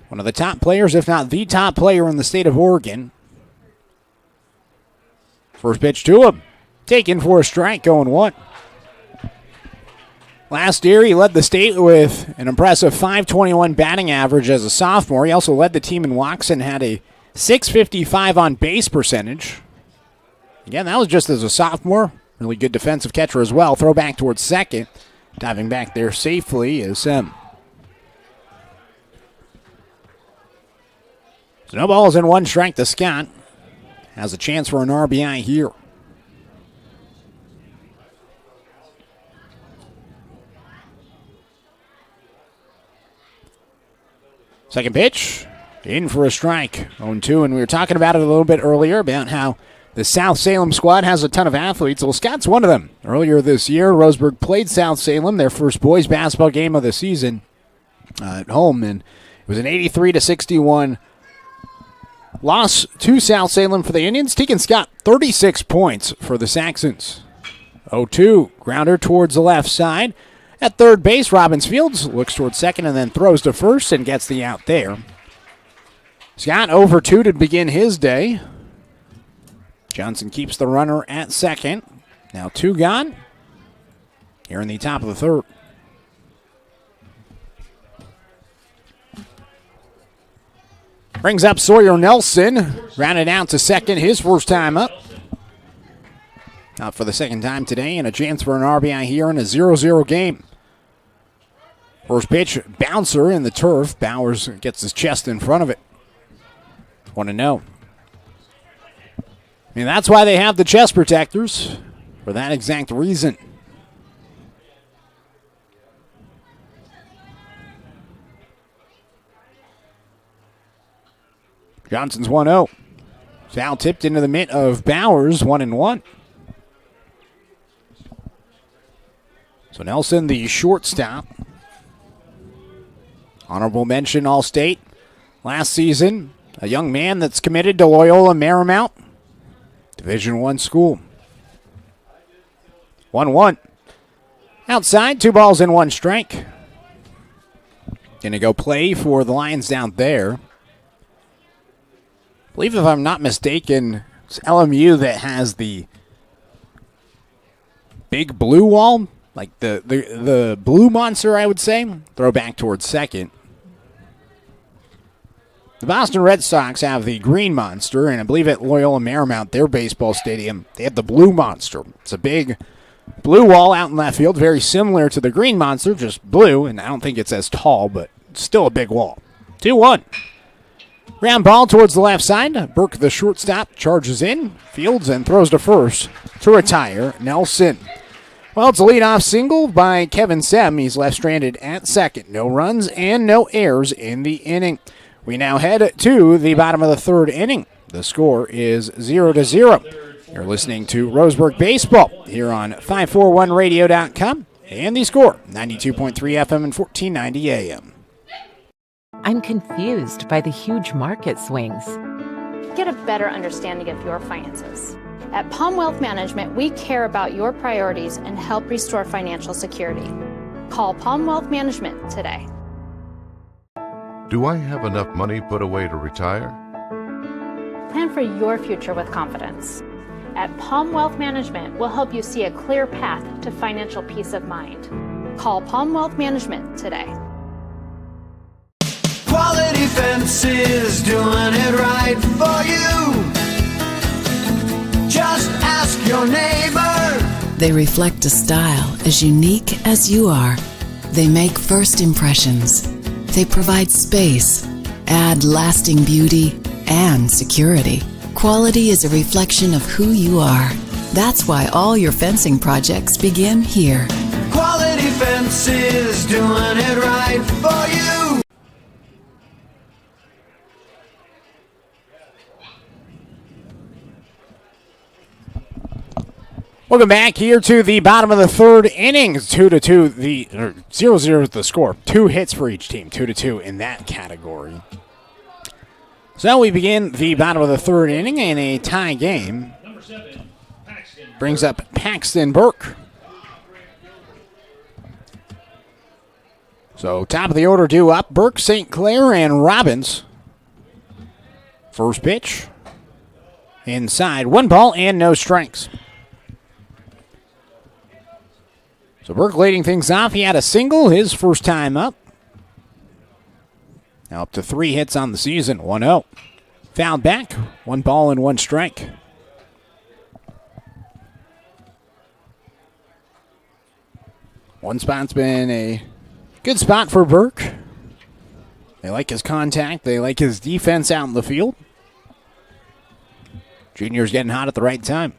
One of the top players, if not the top player in the state of Oregon. First pitch to him. Taken for a strike, 0-1. Last year, he led the state with an impressive .521 batting average as a sophomore. He also led the team in walks and had a .655 on base percentage. Again, that was just as a sophomore. Really good defensive catcher as well. Throw back towards second. Diving back there safely is Sem. So no balls and 1 strike to Scott. Has a chance for an RBI here. Second pitch. In for a strike. 0-2, and we were talking about it a little bit earlier about how the South Salem squad has a ton of athletes. Well, Scott's one of them. Earlier this year, Roseburg played South Salem, their first boys basketball game of the season at home, and it was an 83-61 loss to South Salem for the Indians. Deacon Scott, 36 points for the Saxons. 0-2, grounder towards the left side. At third base, Robbins Fields looks towards second and then throws to first and gets the out there. Scott over 2 to begin his day. Johnson keeps the runner at second. Now 2 gone. Here in the top of the third. Brings up Sawyer Nelson. Rounded out to second, his first time up. Out for the second time today, and a chance for an RBI here in a 0-0 game. First pitch, bouncer in the turf. Bowers gets his chest in front of it. 1-0. I mean, that's why they have the chest protectors, for that exact reason. Johnson's 1-0. Foul tipped into the mitt of Bowers, 1-1. So Nelson, the shortstop. Honorable mention All-State last season. A young man that's committed to Loyola Marymount, Division I school. 1-1. Outside, 2 balls and 1 strike. Going to go play for the Lions down there. I believe, if I'm not mistaken, it's LMU that has the big blue wall, like the blue monster, I would say. Throw back towards second. The Boston Red Sox have the green monster, and I believe at Loyola Marymount, their baseball stadium, they have the blue monster. It's a big blue wall out in left field, very similar to the green monster, just blue, and I don't think it's as tall, but still a big wall. 2-1. Ground ball towards the left side. Burke, the shortstop, charges in, fields, and throws to first to retire Nelson. Well, it's a leadoff single by Kevin Sem. He's left stranded at second. No runs and no errors in the inning. We now head to the bottom of the third inning. The score is 0-0. You're listening to Roseburg Baseball here on 541radio.com. And the score, 92.3 FM and 1490 AM. I'm confused by the huge market swings. Get a better understanding of your finances. At Palm Wealth Management, we care about your priorities and help restore financial security. Call Palm Wealth Management today. Do I have enough money put away to retire? Plan for your future with confidence. At Palm Wealth Management, we'll help you see a clear path to financial peace of mind. Call Palm Wealth Management today. Quality Fences, doing it right for you. Just ask your neighbor. They reflect a style as unique as you are. They make first impressions. They provide space, add lasting beauty, and security. Quality is a reflection of who you are. That's why all your fencing projects begin here. Quality Fences, doing it right for you. Welcome back here to the bottom of the third inning. 2-2, 0-0 is the score. 2 hits for each team, 2-2 in that category. So we begin the bottom of the third inning in a tie game. Brings up Paxton Burke. So top of the order due up, Burke, St. Clair, and Robbins. First pitch. Inside, 1 ball and no strikes. So Burke leading things off. He had a single his first time up. Now up to 3 hits on the season, 1-0. Fouled back, 1 ball and 1 strike. One spot's been a good spot for Burke. They like his contact. They like his defense out in the field. Junior's getting hot at the right time.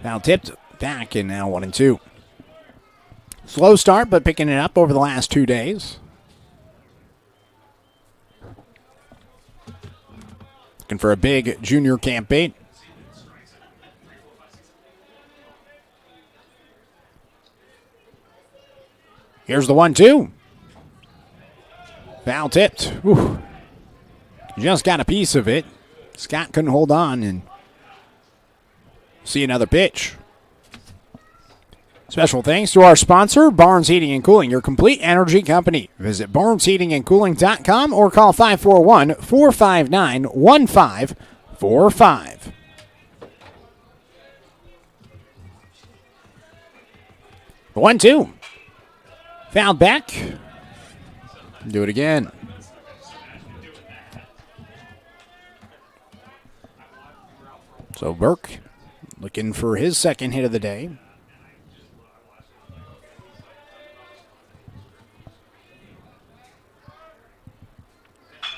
Foul tipped back, and now 1-2. Slow start, but picking it up over the last 2 days. Looking for a big junior campaign. Here's the 1-2. Foul tipped. Whew. Just got a piece of it. Scott couldn't hold on, and see another pitch. Special thanks to our sponsor, Barnes Heating and Cooling, your complete energy company. Visit barnesheatingandcooling.com or call 541-459-1545. The 1-2. Fouled back. Do it again. So Burke looking for his second hit of the day.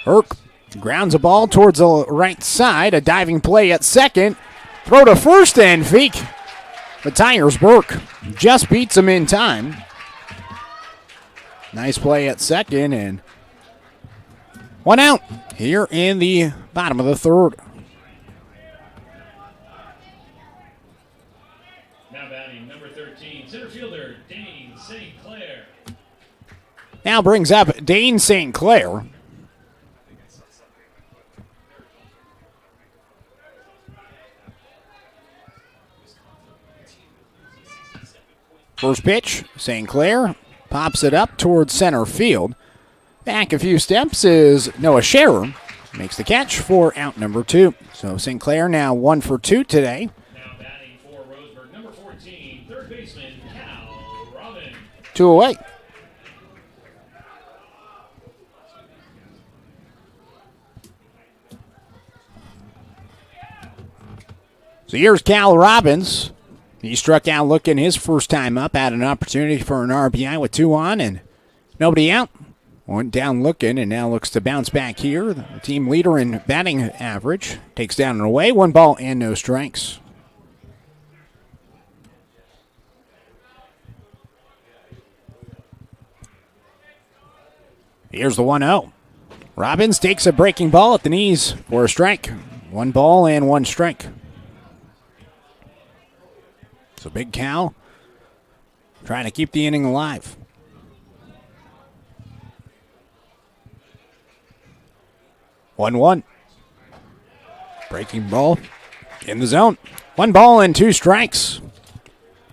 Burke grounds a ball towards the right side. A diving play at second. Throw to first and Feek retires Burke. Just beats him in time. Nice play at second, and One out here in the bottom of the third. Now batting number 13, center fielder Dane St. Clair. Now brings up Dane St. Clair. First pitch, St. Clair pops it up towards center field. Back a few steps is Noah Scherer. Makes the catch for out number 2. So St. Clair now 1 for 2 today. Now batting for Roseburg, number 14, third baseman Cal Robin. 2 away. So here's Cal Robbins. He struck out looking his first time up, had an opportunity for an RBI with 2 on and nobody out. Went down looking and now looks to bounce back here. The team leader in batting average. Takes down and away. 1 ball and no strikes. Here's the 1-0. Robbins takes a breaking ball at the knees for a strike. 1 ball and 1 strike. So Big Cal trying to keep the inning alive. One. Breaking ball in the zone. 1 ball and 2 strikes.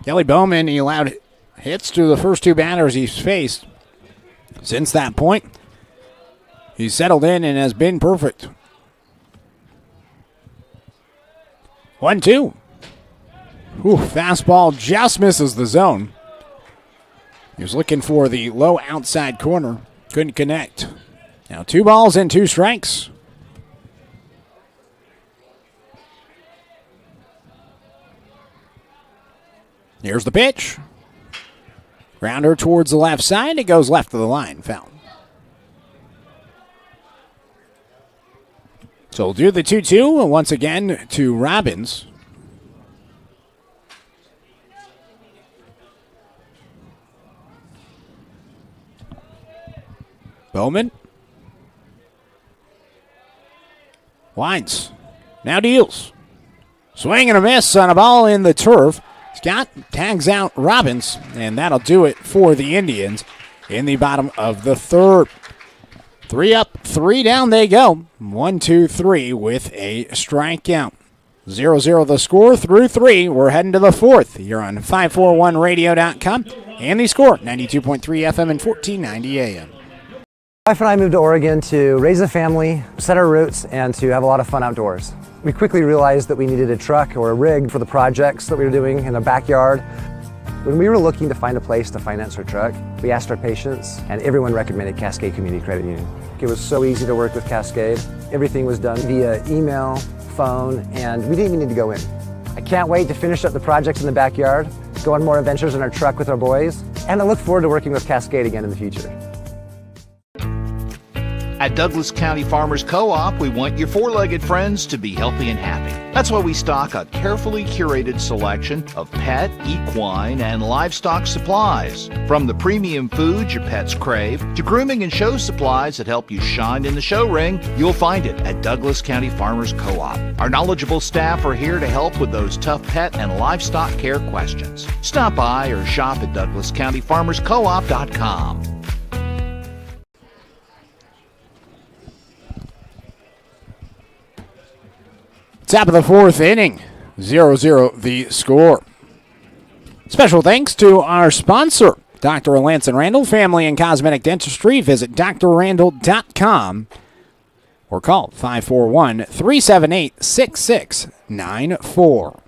Kelly Bowman, he allowed hits to the first 2 batters he's faced. Since that point, he's settled in and has been perfect. 1-2. Fastball just misses the zone. He was looking for the low outside corner. Couldn't connect. Now 2 balls and 2 strikes. Here's the pitch. Grounder towards the left side. It goes left of the line. Foul. So we'll do the 2-2 once again to Robbins. Bowman. Winds. Now deals. Swing and a miss on a ball in the turf. Scott tags out Robbins, and that'll do it for the Indians in the bottom of the third. 3 up, 3 down they go. 1, 2, 3 with a strikeout. 0-0 the score through 3. We're heading to the 4th. You're on 541radio.com and the score, 92.3 FM and 1490 AM. My wife and I moved to Oregon to raise a family, set our roots, and to have a lot of fun outdoors. We quickly realized that we needed a truck or a rig for the projects that we were doing in the backyard. When we were looking to find a place to finance our truck, we asked our patients, and everyone recommended Cascade Community Credit Union. It was so easy to work with Cascade. Everything was done via email, phone, and we didn't even need to go in. I can't wait to finish up the projects in the backyard, go on more adventures in our truck with our boys, and I look forward to working with Cascade again in the future. At Douglas County Farmers Co-op, we want your four-legged friends to be healthy and happy. That's why we stock a carefully curated selection of pet, equine, and livestock supplies. From the premium foods your pets crave to grooming and show supplies that help you shine in the show ring, you'll find it at Douglas County Farmers Co-op. Our knowledgeable staff are here to help with those tough pet and livestock care questions. Stop by or shop at DouglasCountyFarmersCoop.com. Top of the 4th inning, 0-0 the score. Special thanks to our sponsor, Dr. Lance and Randall Family and Cosmetic Dentistry. Visit drrandall.com or call 541-378-6694.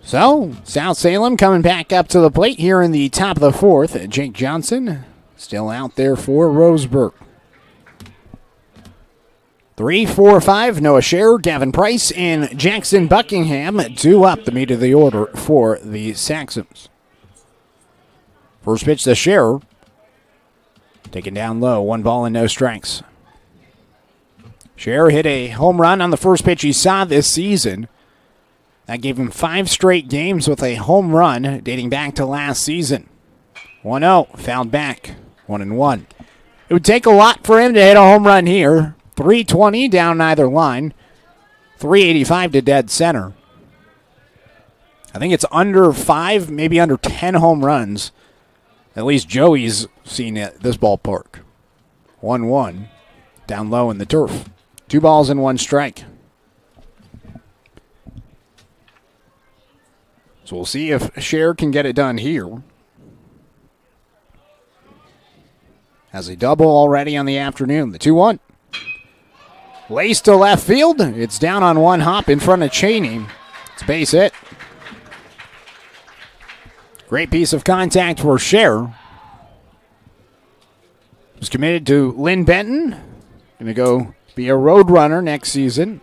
So, South Salem coming back up to the plate here in the top of the 4th. Jake Johnson still out there for Roseburg. 3, 4, 5, Noah Scherer, Gavin Price, and Jackson Buckingham do up the meat of the order for the Saxons. First pitch to Scherer. Taken down low, 1 ball and no strikes. Scherer hit a home run on the first pitch he saw this season. That gave him 5 straight games with a home run dating back to last season. 1-0, fouled back, 1-1. It would take a lot for him to hit a home run here. 320 down either line, 385 to dead center. I think it's under 5, maybe under 10 home runs. At least Joey's seen at this ballpark. 1-1, down low in the turf. 2 balls and 1 strike. So we'll see if Scher can get it done here. Has a double already on the afternoon. The 2-1. Lace to left field. It's down on 1 hop in front of Cheney. It's a base hit. Great piece of contact for Scher. Was committed to Lynn Benton. Going to go be a road runner next season.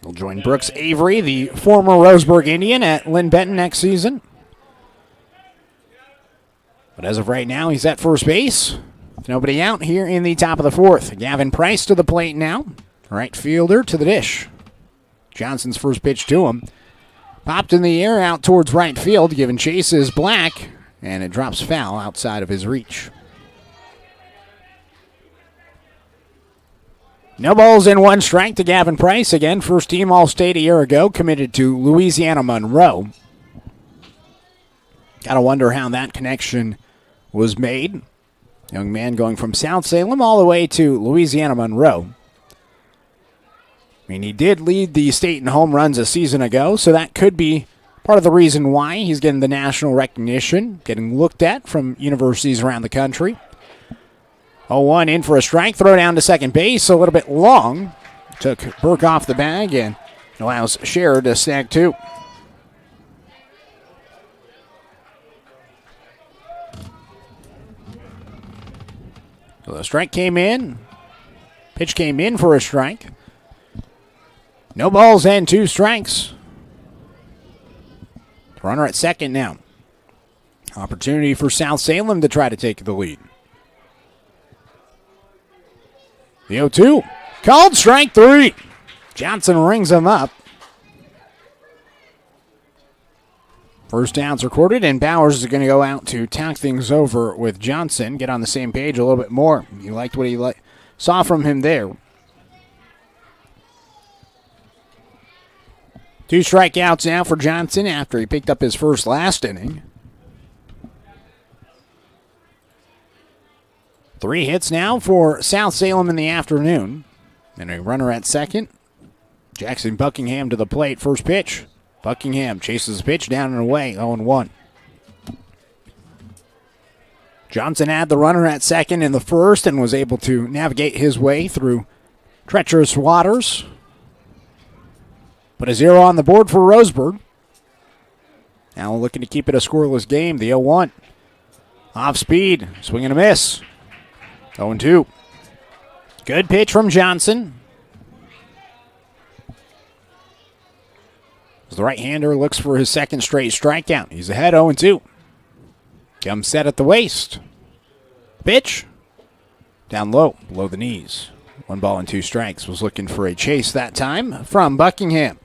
He'll join Brooks Avery, the former Roseburg Indian, at Lynn Benton next season. But as of right now, he's at first base. With nobody out here in the top of the 4th. Gavin Price to the plate now. Right fielder to the dish. Johnson's first pitch to him. Popped in the air out towards right field, giving chases Black, and it drops foul outside of his reach. No balls and 1 strike to Gavin Price. Again, first team All-State a year ago, committed to Louisiana Monroe. Gotta wonder how that connection was made. Young man going from South Salem all the way to Louisiana Monroe. I mean, he did lead the state in home runs a season ago, so that could be part of the reason why he's getting the national recognition, getting looked at from universities around the country. 0-1 in for a strike, throw down to second base, a little bit long. Took Burke off the bag and allows Scher to snag 2. So the strike came in. Pitch came in for a strike. No balls and 2 strikes. Runner at second now. Opportunity for South Salem to try to take the lead. The 0-2. Called strike 3. Johnson rings him up. First down's recorded, and Bowers is going to go out to talk things over with Johnson, get on the same page a little bit more. You liked what he saw from him there. 2 strikeouts now for Johnson after he picked up his first last inning. 3 hits now for South Salem in the afternoon. And a runner at second. Jackson Buckingham to the plate. First pitch. Buckingham chases the pitch down and away. 0-1. Johnson had the runner at second in the first and was able to navigate his way through treacherous waters. Put a 0 on the board for Roseburg. Now looking to keep it a scoreless game. The 0-1. Off speed. Swing and a miss. 0-2. Good pitch from Johnson. As the right-hander looks for his second straight strikeout. He's ahead 0-2. Comes set at the waist. Pitch. Down low, below the knees. 1 ball and 2 strikes. Was looking for a chase that time from Buckingham.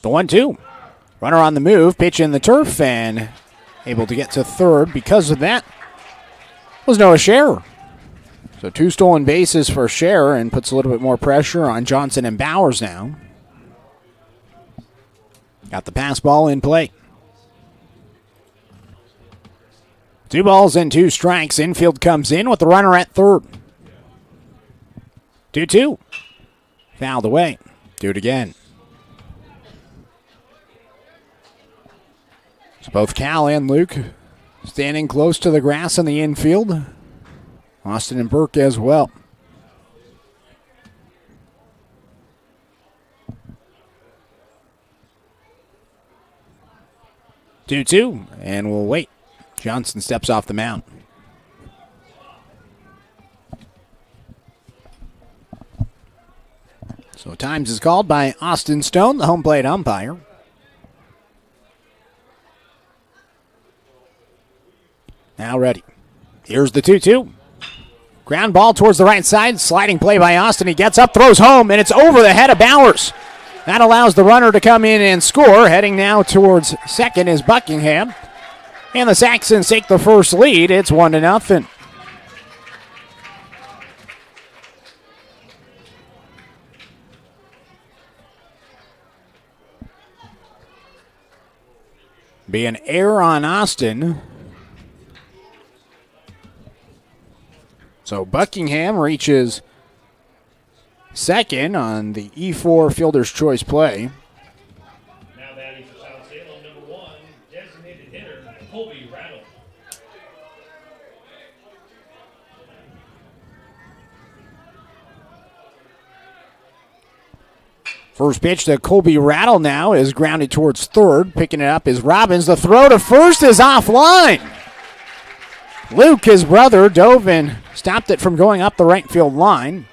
The 1-2. Runner on the move, pitch in the turf, and able to get to third. Because of that, was Noah Scher. So 2 stolen bases for Scher and puts a little bit more pressure on Johnson and Bowers now. Got the pass ball in play. 2 balls and 2 strikes. Infield comes in with the runner at third. 2-2. Fouled away. Do it again. So both Cal and Luke standing close to the grass in the infield. Austin and Burke as well. Two, and we'll wait. Johnson steps off the mound. So times is called by Austin Stone, the home plate umpire. now ready. Here's the 2-2. Ground ball towards the right side. Sliding play by Austin. He gets up, throws home, and it's over the head of Bowers. That allows the runner to come in and score. Heading now towards second is Buckingham. And the Saxons take the first lead. It's 1-0. Be an error on Austin. So Buckingham reaches second on the E4 fielder's choice play. Now batting for South Salem, number 1, designated hitter, Colby Rattle. First pitch to Colby Rattle now is grounded towards third. Picking it up is Robbins. The throw to first is offline. Luke, his brother, dove and stopped it from going up the right field line.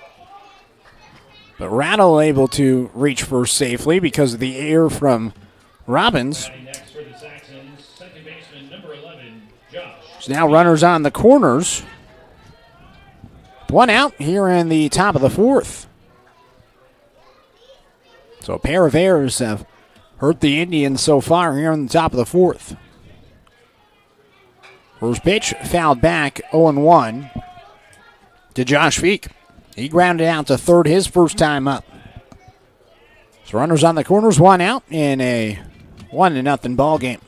But Rattle able to reach first safely because of the error from Robbins. So now runners on the corners. One out here in the top of the fourth. So a pair of errors have hurt the Indians so far here in the top of the fourth. First pitch fouled back 0-1 to Josh Feek. He grounded out to third his first time up. So runners on the corners, one out in a 1-0 ball game.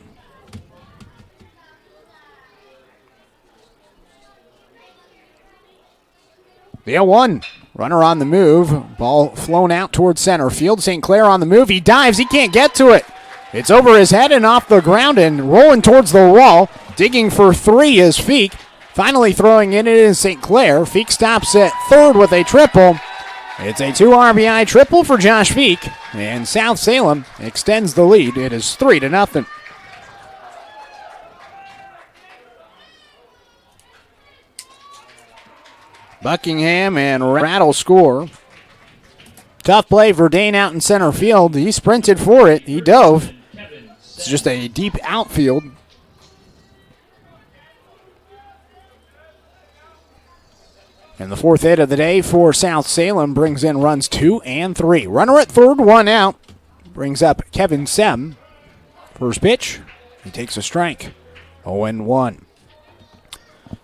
The 0-1. Runner on the move. Ball flown out towards center field. St. Clair on the move. He dives. He can't get to it. It's over his head and off the ground and rolling towards the wall. Digging for three is Feek. Finally throwing it in St. Clair. Feek stops at third with a triple. It's a 2 RBI triple for Josh Feek. And South Salem extends the lead. It is 3-0. Buckingham and Rattle score. Tough play for Dane out in center field. He sprinted for it. He dove. It's just a deep outfield. And the fourth hit of the day for South Salem brings in runs 2 and 3. Runner at third, one out. Brings up Kevin Sem. First pitch. He takes a strike. 0-1.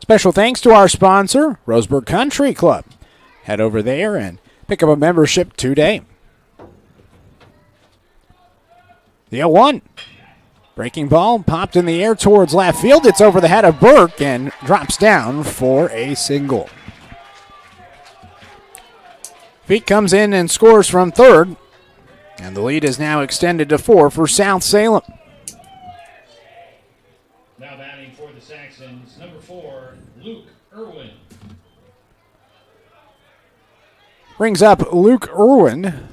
Special thanks to our sponsor, Roseburg Country Club. Head over there and pick up a membership today. The 0-1. Breaking ball popped in the air towards left field. It's over the head of Burke and drops down for a single. Feek comes in and scores from third. And the lead is now extended to 4 for South Salem. Now batting for the Saxons, number 4, Luke Irwin. Brings up Luke Irwin.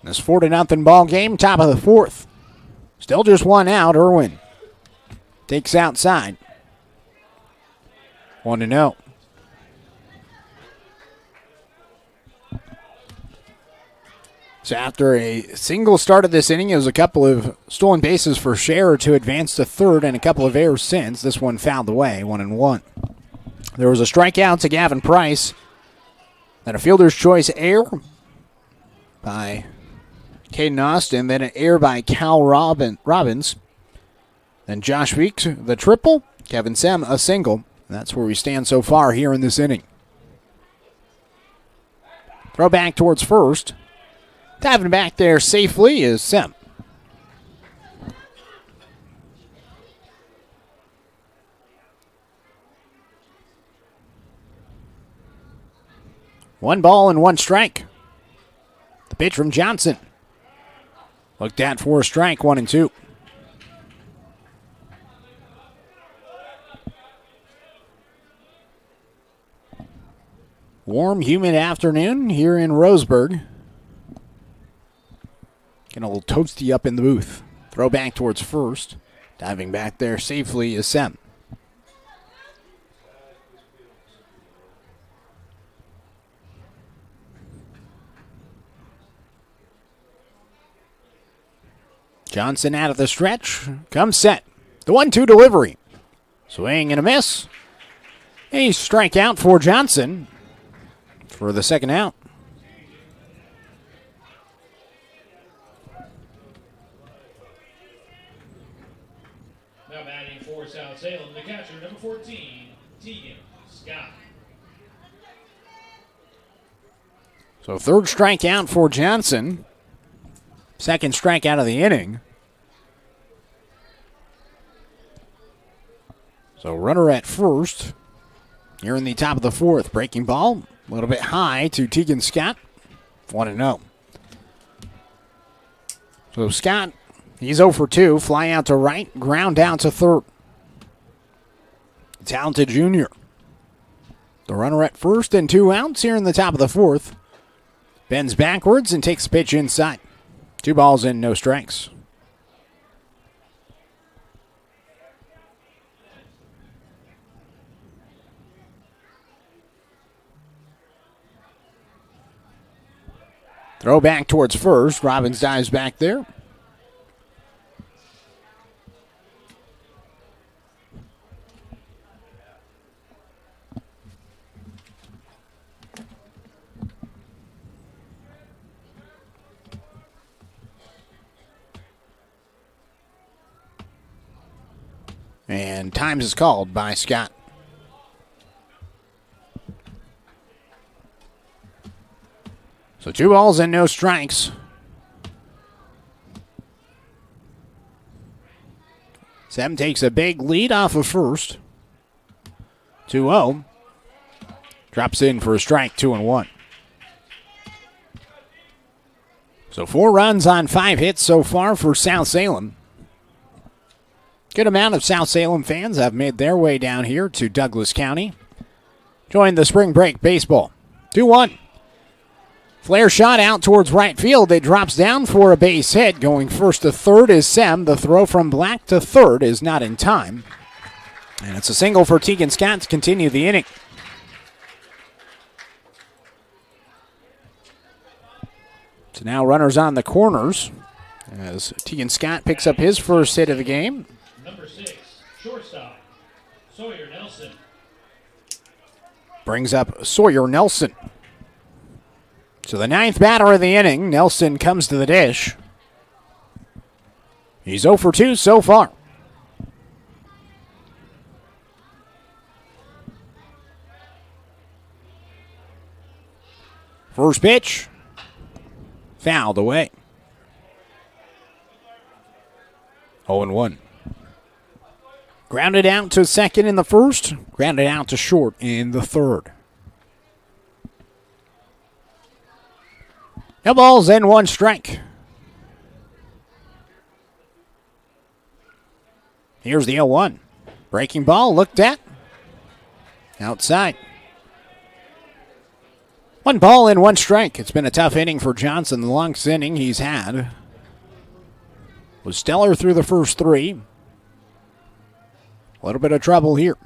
This 4-0 ball game, top of the fourth. Still just one out. Irwin takes outside. 1-0. So after a single start of this inning, it was a couple of stolen bases for Scherer to advance to third and a couple of errors since. This one fouled away, 1-1. There was a strikeout to Gavin Price. Then a fielder's choice error by Caden Austin. Then an error by Cal Robbins. Then Josh Weeks, the triple. Kevin Sem, a single. And that's where we stand so far here in this inning. Throw back towards first. Diving back there safely is Sem. One ball and one strike. The pitch from Johnson. Looked at for a strike, 1-2. Warm, humid afternoon here in Roseburg. Getting a little toasty up in the booth. Throw back towards first. Diving back there safely is Sem. Johnson out of the stretch. Comes set. The 1-2 delivery. Swing and a miss. A strikeout for Johnson for the second out. Now batting for South Salem, the catcher, number 14, Tegan Scott. So third strikeout for Johnson. Second strikeout of the inning. So runner at first. Here in the top of the fourth. Breaking ball. A little bit high to Tegan Scott. 1-0. So Scott, he's 0 for 2. Fly out to right. Ground down to third. Talented junior. The runner at first and 2 outs here in the top of the fourth. Bends backwards and takes the pitch inside. 2 balls and no strikes. Throw back towards first. Robbins dives back there. And times is called by Scott. So 2 balls and no strikes. Sam takes a big lead off of first. 2-0. Drops in for a strike, 2-1. So 4 runs on 5 hits so far for South Salem. Good amount of South Salem fans have made their way down here to Douglas County. Join the spring break baseball. 2-1. Flare shot out towards right field. It drops down for a base hit. Going first to third is Sem. The throw from Black to third is not in time. And it's a single for Tegan Scott to continue the inning. So now runners on the corners as Tegan Scott picks up his first hit of the game. Number 6, shortstop, Sawyer Nelson. Brings up Sawyer Nelson. So the 9th batter of the inning, Nelson comes to the dish. He's 0 for 2 so far. First pitch, fouled away. 0-1. Grounded out to second in the first, grounded out to short in the third. No balls and 1 strike. Here's the 0-1. Breaking ball looked at. Outside. 1 ball and 1 strike. It's been a tough inning for Johnson. The longest inning he's had. Was stellar through the first 3. A little bit of trouble here.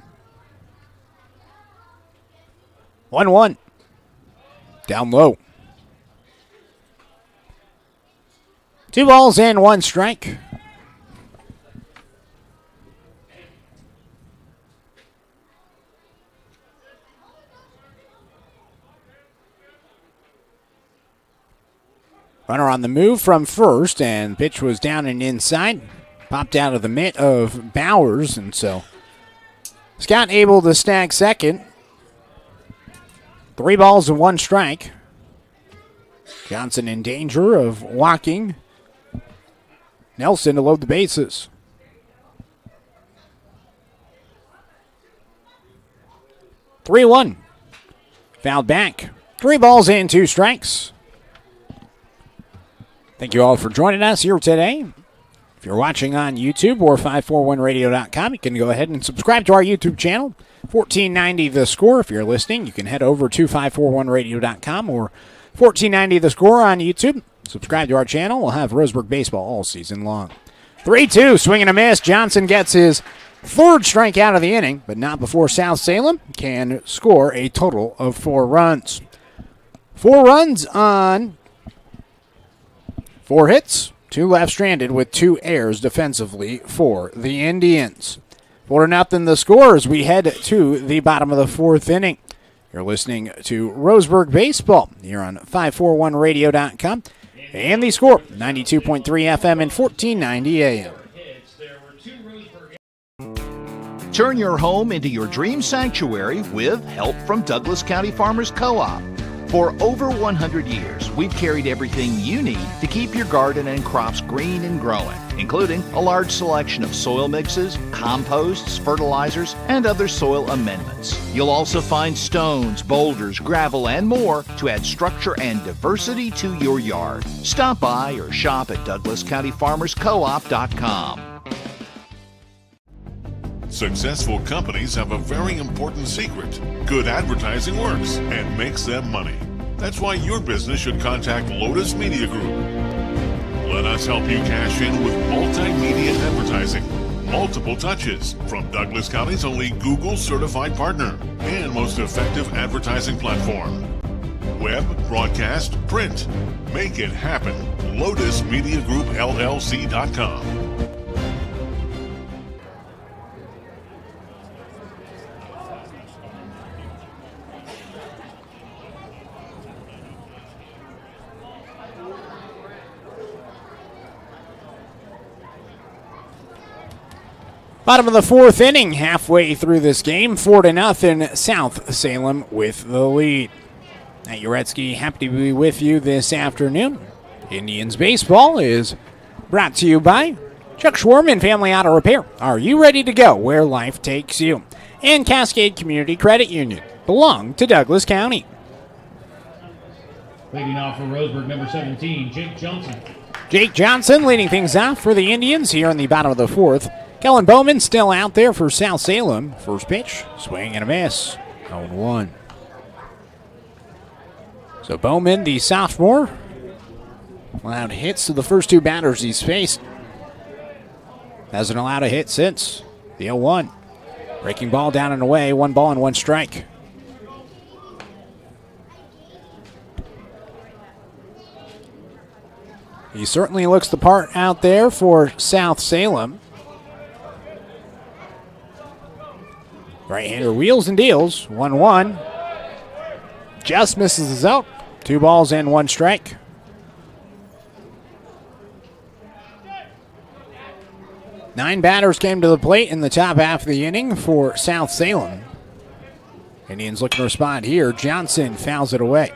1-1. Down low. 2 balls and 1 strike. Runner on the move from first, and pitch was down and inside. Popped out of the mitt of Bowers, and so Scott able to snag second. 3 balls and 1 strike. Johnson in danger of walking Nelson to load the bases. Three 1. Fouled back. 3 balls and 2 strikes. Thank you all for joining us here today. If you're watching on YouTube or 541radio.com, you can go ahead and subscribe to our YouTube channel, 1490 The Score. If you're listening, you can head over to 541radio.com or 1490 The Score on YouTube. Subscribe to our channel. We'll have Roseburg Baseball all season long. 3-2, swing and a miss. Johnson gets his 3rd strikeout of the inning, but not before South Salem can score a total of 4 runs. 4 runs on 4 hits, 2 left stranded with 2 errors defensively for the Indians. 4-0 the score as we head to the bottom of the fourth inning. You're listening to Roseburg Baseball here on 541radio.com. And the score, 92.3 FM and 1490 AM. Turn your home into your dream sanctuary with help from Douglas County Farmers Co-op. For over 100 years, we've carried everything you need to keep your garden and crops green and growing, including a large selection of soil mixes, composts, fertilizers, and other soil amendments. You'll also find stones, boulders, gravel, and more to add structure and diversity to your yard. Stop by or shop at DouglasCountyFarmersCoop.com. Successful companies have a very important secret. Good advertising works and makes them money. That's why your business should contact Lotus Media Group. Let us help you cash in with multimedia advertising. Multiple touches from Douglas County's only Google certified partner and most effective advertising platform. Web, broadcast, print. Make it happen. LotusMediaGroupLLC.com. Bottom of the fourth inning, halfway through this game, 4-0, South Salem with the lead. Matt Jarecki, happy to be with you this afternoon. Indians Baseball is brought to you by Chuck Schwarman Family Auto Repair. Are you ready to go where life takes you? And Cascade Community Credit Union belong to Douglas County. Leading off for Roseburg, number 17, Jake Johnson. Jake Johnson leading things off for the Indians here in the bottom of the fourth. Kellen Bowman still out there for South Salem. First pitch, swing and a miss. 0-1. So Bowman, the sophomore, allowed hits to the first two batters he's faced. Hasn't allowed a hit since the 0-1. Breaking ball down and away, 1 ball and 1 strike. He certainly looks the part out there for South Salem. Right-hander wheels and deals. 1-1. Just misses the zone. 2 balls and 1 strike. Nine batters came to the plate in the top half of the inning for South Salem. Indians looking to respond here. Johnson fouls it away.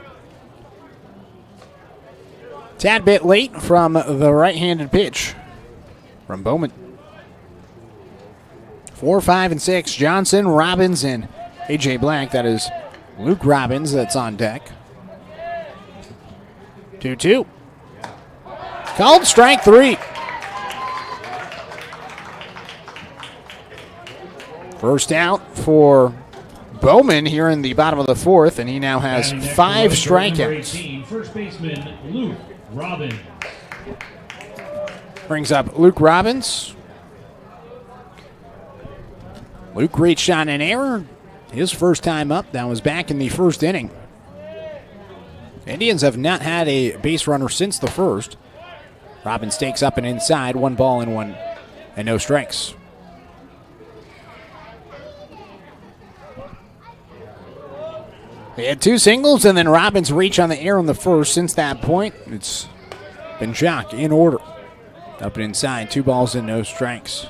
Tad bit late from the right-handed pitch from Bowman. 4, 5, and 6, Johnson, Robbins, and A.J. Black. That is Luke Robbins that's on deck. 2-2. Called strike 3. First out for Bowman here in the bottom of the fourth, and he now has 5 strikeouts. 18, first baseman Luke Robbins. Brings up Luke Robbins. Luke reached on an error. His first time up, that was back in the first inning. Indians have not had a base runner since the first. Robbins takes up and inside, 1 ball and no strikes. They had 2 singles, and then Robbins reached on the air in the first. Since that point, it's been Jock in order. Up and inside, 2 balls and no strikes.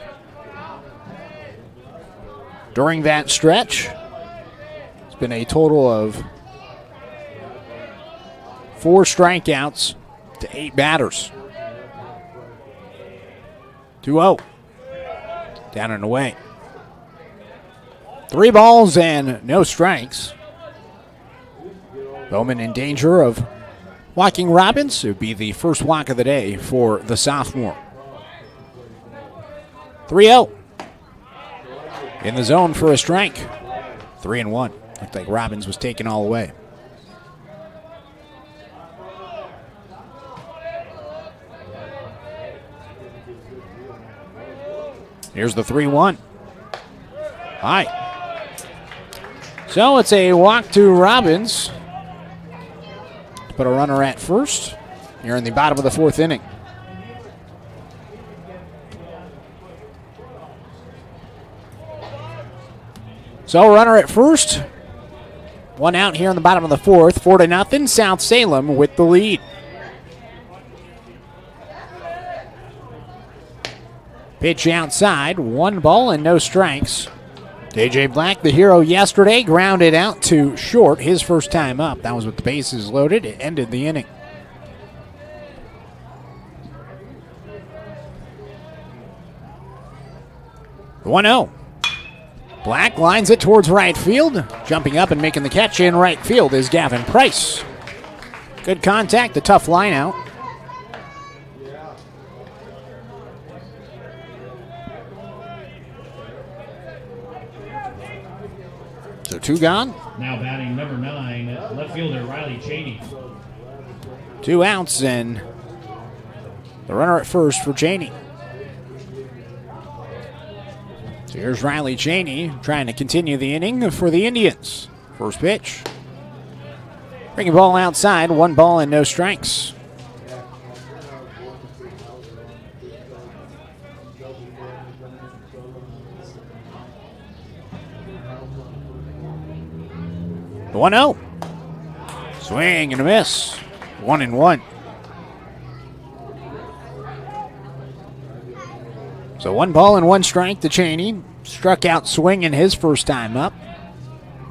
During that stretch, it's been a total of 4 strikeouts to 8 batters. 2-0. Down and away. 3 balls and no strikes. Bowman in danger of walking Robbins. It would be the first walk of the day for the sophomore. 3-0. In the zone for a strike. 3-1. Looked like Robbins was taken all away. Here's the 3-1. High. So it's a walk to Robbins. To put a runner at first. Here in the bottom of the fourth inning. So runner at first. One out here in the bottom of the fourth. 4-0. South Salem with the lead. Pitch outside. 1 ball and no strikes. DJ Black, the hero yesterday, grounded out to short his first time up. That was with the bases loaded. It ended the inning. The 1-0. Black lines it towards right field. Jumping up and making the catch in right field is Gavin Price. Good contact, a tough line out. So 2 gone. Now batting number 9, left fielder Riley Cheney. 2 outs and the runner at first for Cheney. So here's Riley Cheney trying to continue the inning for the Indians. First pitch. Bringing ball outside, 1 ball and no strikes. The 1-0. Swing and a miss. 1-1. So 1 ball and 1 strike to Cheney. Struck out swinging his first time up.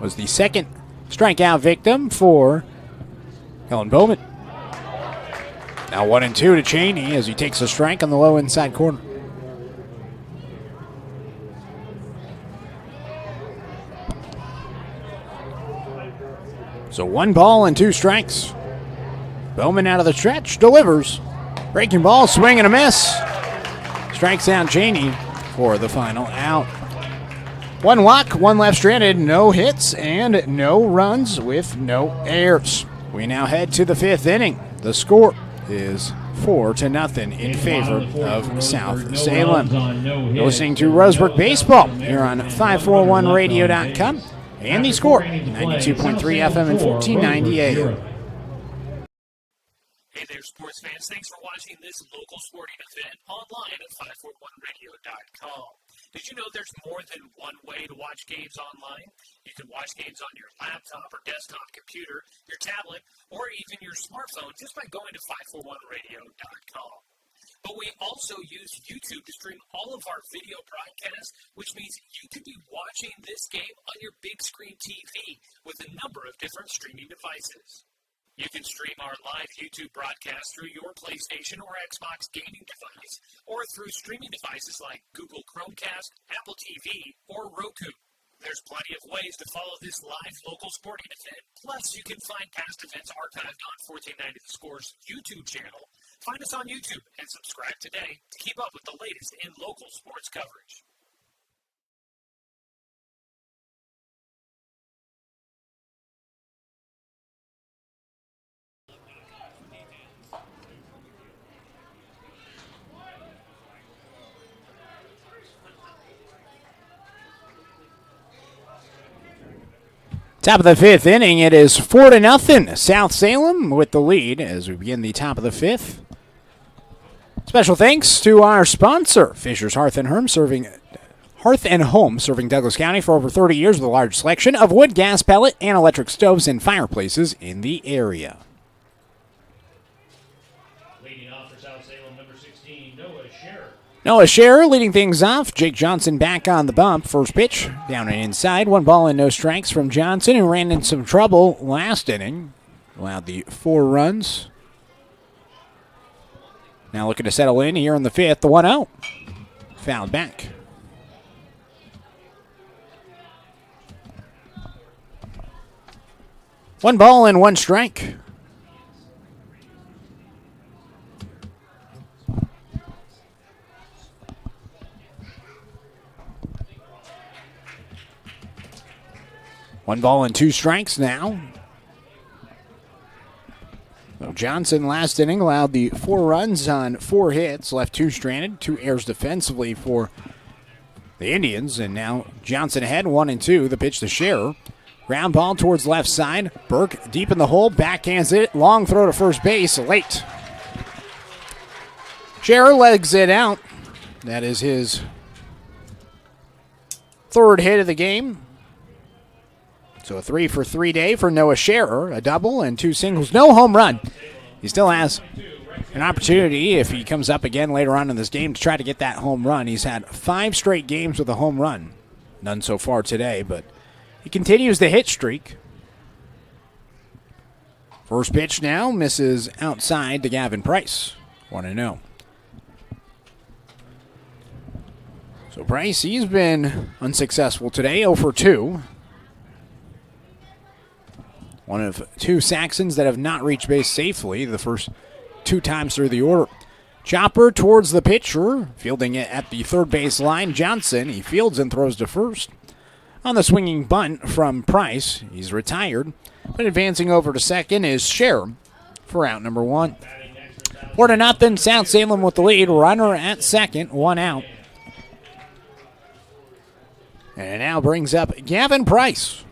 Was the second strikeout victim for Helen Bowman. Now 1-2 to Cheney as he takes a strike on the low inside corner. So 1 ball and 2 strikes. Bowman out of the stretch, delivers. Breaking ball, swing and a miss. Strikes out Cheney for the final out. 1 walk, 1 left stranded, no hits, and no runs with no errors. We now head to the 5th inning. The score is 4-0 in favor of South Salem. You're listening to Roseburg Baseball here on 541radio.com. And the score, 92.3 FM and 1490 AM. Hey there, sports fans. Thanks for watching this local sporting event online at 541radio.com. Did you know there's more than one way to watch games online? You can watch games on your laptop or desktop computer, your tablet, or even your smartphone just by going to 541radio.com. But we also use YouTube to stream all of our video broadcasts, which means you could be watching this game on your big screen TV with a number of different streaming devices. You can stream our live YouTube broadcast through your PlayStation or Xbox gaming device, or through streaming devices like Google Chromecast, Apple TV, or Roku. There's plenty of ways to follow this live local sporting event. Plus, you can find past events archived on 1490 The Score's YouTube channel. Find us on YouTube and subscribe today to keep up with the latest in local sports coverage. Top of the 5th inning, it is 4-0. South Salem with the lead as we begin the top of the 5th. Special thanks to our sponsor, Fisher's Hearth and Home, serving Douglas County for over 30 years with a large selection of wood, gas, pellet, and electric stoves and fireplaces in the area. Leading off for South Salem, number 16, Noah Scherer leading things off. Jake Johnson back on the bump. First pitch, down and inside. 1 ball and no strikes from Johnson, who ran into some trouble last inning. Allowed the 4 runs. Now looking to settle in here in the 5th. The 1-0. Fouled back. One ball and 1 strike. One ball and 2 strikes now. So Johnson last inning allowed the 4 runs on 4 hits, left 2 stranded, 2 errors defensively for the Indians, and now Johnson ahead 1-2. The pitch to Scherer. Ground ball towards left side. Burke deep in the hole, backhands it, long throw to first base, late. Scherer legs it out. That is his 3rd hit of the game. So a 3-for-3 day for Noah Scherer, a double and 2 singles, no home run. He still has an opportunity if he comes up again later on in this game to try to get that home run. He's had 5 straight games with a home run. None so far today, but he continues the hit streak. First pitch now misses outside to Gavin Price. 1-0. So Price, he's been unsuccessful today, 0 for 2. One of 2 Saxons that have not reached base safely the first 2 times through the order. Chopper towards the pitcher, fielding it at the third base line. Johnson, he fields and throws to first. On the swinging bunt from Price, he's retired. But advancing over to second is Scherer for out number 1. 4-0, South Salem with the lead. Runner at second, 1 out. And it now brings up Gavin Price.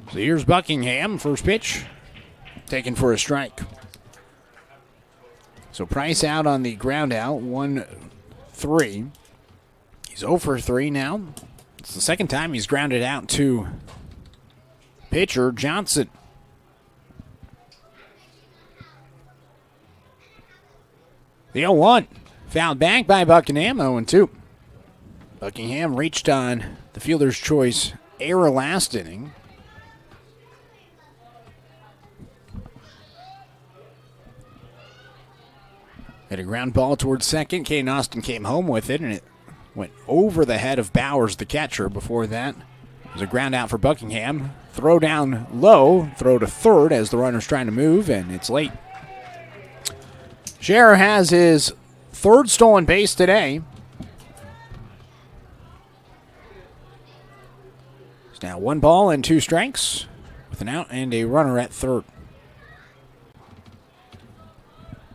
So here's Buckingham, first pitch, taken for a strike. So Price out on the ground out, 1-3. He's 0 for 3 now. It's the second time he's grounded out to pitcher Johnson. The 0-1, fouled back by Buckingham, 0-2. Buckingham reached on the fielder's choice error last inning. Hit a ground ball towards second. Caden Austin came home with it, and it went over the head of Bowers, the catcher. Before that, it was a ground out for Buckingham. Throw down low, throw to third as the runner's trying to move, and it's late. Scherer has his 3rd stolen base today. It's now 1 ball and 2 strikes with an out and a runner at third.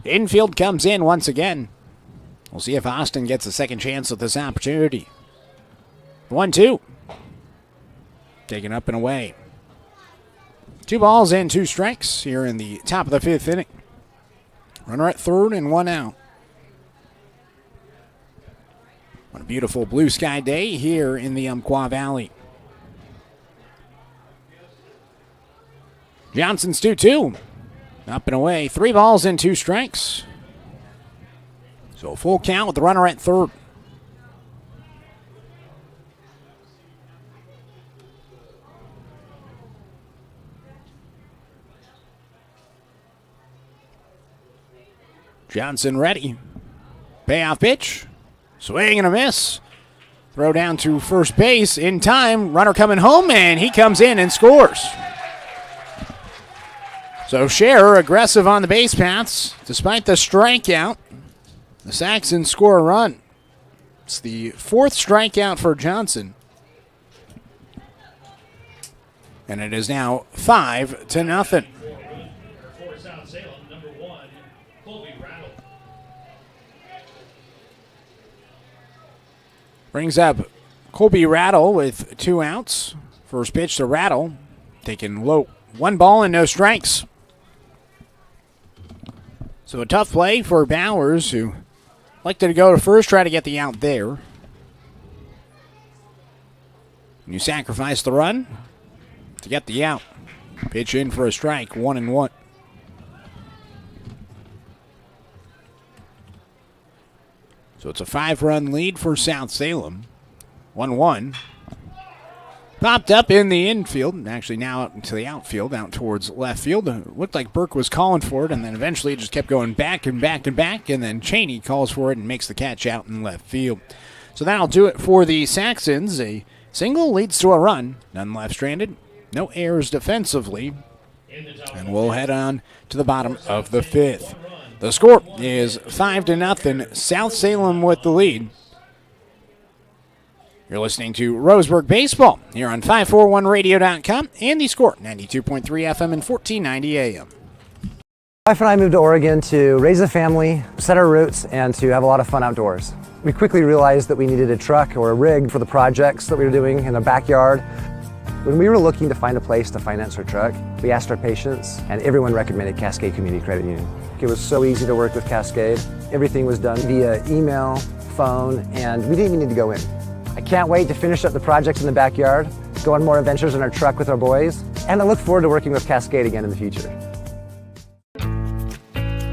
Infield comes in once again. We'll see if Austin gets a second chance at this opportunity. 1-2. Taken up and away. 2 balls and 2 strikes here in the top of the 5th inning. Runner at third and 1 out. What a beautiful blue sky day here in the Umpqua Valley. Johnson's 2-2. Up and away. 3 balls and 2 strikes. So full count with the runner at third. Johnson ready. Payoff pitch. Swing and a miss. Throw down to first base in time. Runner coming home, and he comes in and scores. So Scherer aggressive on the base paths. Despite the strikeout, the Saxons score a run. It's the 4th strikeout for Johnson. And it is now 5-0. For South Salem, number 1, Colby Rattle. Brings up Colby Rattle with 2 outs. First pitch to Rattle. Taken low. 1 ball and no strikes. So a tough play for Bowers, who elected to go to first, try to get the out there. You sacrifice the run to get the out. Pitch in for a strike, 1-1. So it's a 5-run lead for South Salem. 1-1. Popped up in the infield, actually now out to the outfield, out towards left field. It looked like Burke was calling for it, and then eventually it just kept going back and back and back, and then Cheney calls for it and makes the catch out in left field. So that'll do it for the Saxons. A single leads to a run, none left stranded, no errors defensively, and we'll head on to the bottom of the 5th. The score is 5-0, South Salem with the lead. You're listening to Roseburg Baseball here on 541radio.com and the Score, 92.3 FM and 1490 AM. My wife and I moved to Oregon to raise a family, set our roots, and to have a lot of fun outdoors. We quickly realized that we needed a truck or a rig for the projects that we were doing in the backyard. When we were looking to find a place to finance our truck, we asked our patients, and everyone recommended Cascade Community Credit Union. It was so easy to work with Cascade. Everything was done via email, phone, and we didn't even need to go in. I can't wait to finish up the projects in the backyard, go on more adventures in our truck with our boys, and I look forward to working with Cascade again in the future.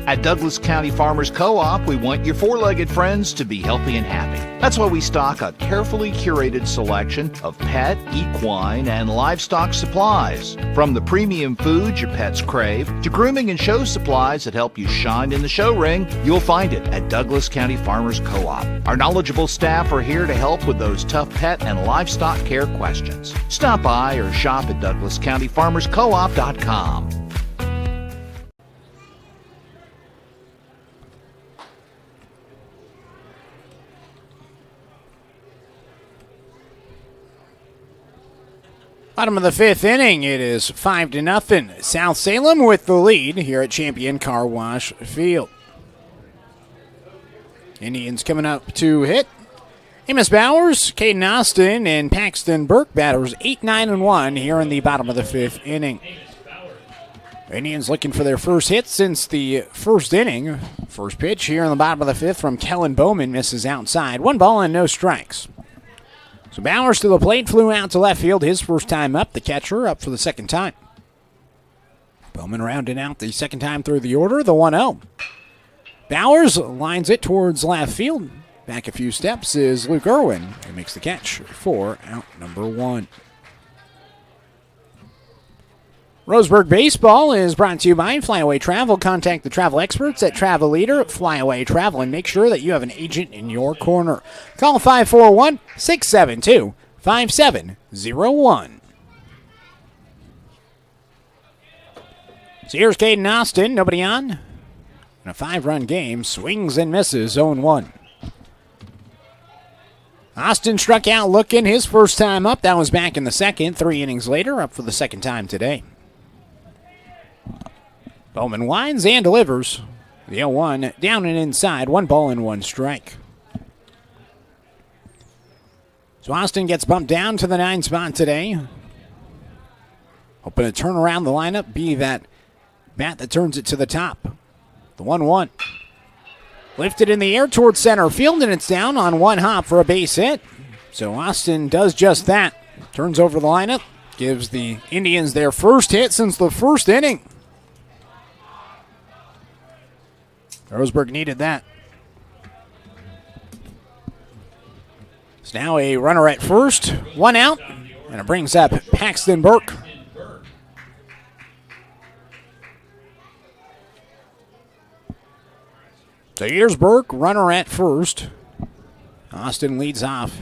At Douglas County Farmers Co-op, we want your four-legged friends to be healthy and happy. That's why we stock a carefully curated selection of pet, equine, and livestock supplies. From the premium foods your pets crave to grooming and show supplies that help you shine in the show ring, you'll find it at Douglas County Farmers Co-op. Our knowledgeable staff are here to help with those tough pet and livestock care questions. Stop by or shop at DouglasCountyFarmersCoop.com. Bottom of the fifth inning, it is 5-0. South Salem with the lead here at Champion Car Wash Field. Indians coming up to hit. Amos Bowers, Caden Austin, and Paxton Burke, batters 8, 9, and 1 here in the bottom of the fifth inning. Indians looking for their first hit since the first inning. First pitch here in the bottom of the fifth from Kellen Bowman misses outside. 1 ball and no strikes. So Bowers to the plate, flew out to left field, his first time up. The catcher up for the second time. Bowman rounding out the second time through the order, the 1-0. Bowers lines it towards left field. Back a few steps is Luke Irwin, who makes the catch for out number 1. Roseburg Baseball is brought to you by Flyaway Travel. Contact the travel experts at Travel Leader, Flyaway Travel, and make sure that you have an agent in your corner. Call 541-672-5701. So here's Caden Austin, nobody on. In a 5-run game, swings and misses, 0-1. Austin struck out looking his first time up. That was back in the second. 3 innings later, up for the second time today. Bowman winds and delivers. The 0-1 down and inside. 1 ball and 1 strike. So Austin gets bumped down to the 9 spot today. Hoping to turn around the lineup, be that bat that turns it to the top. The 1-1. Lifted in the air towards center field, and it's down on 1 hop for a base hit. So Austin does just that. Turns over the lineup. Gives the Indians their first hit since the first inning. Roseburg needed that. It's now a runner at first, 1 out, and it brings up Paxton Burke. So here's Burke, runner at first. Austin leads off.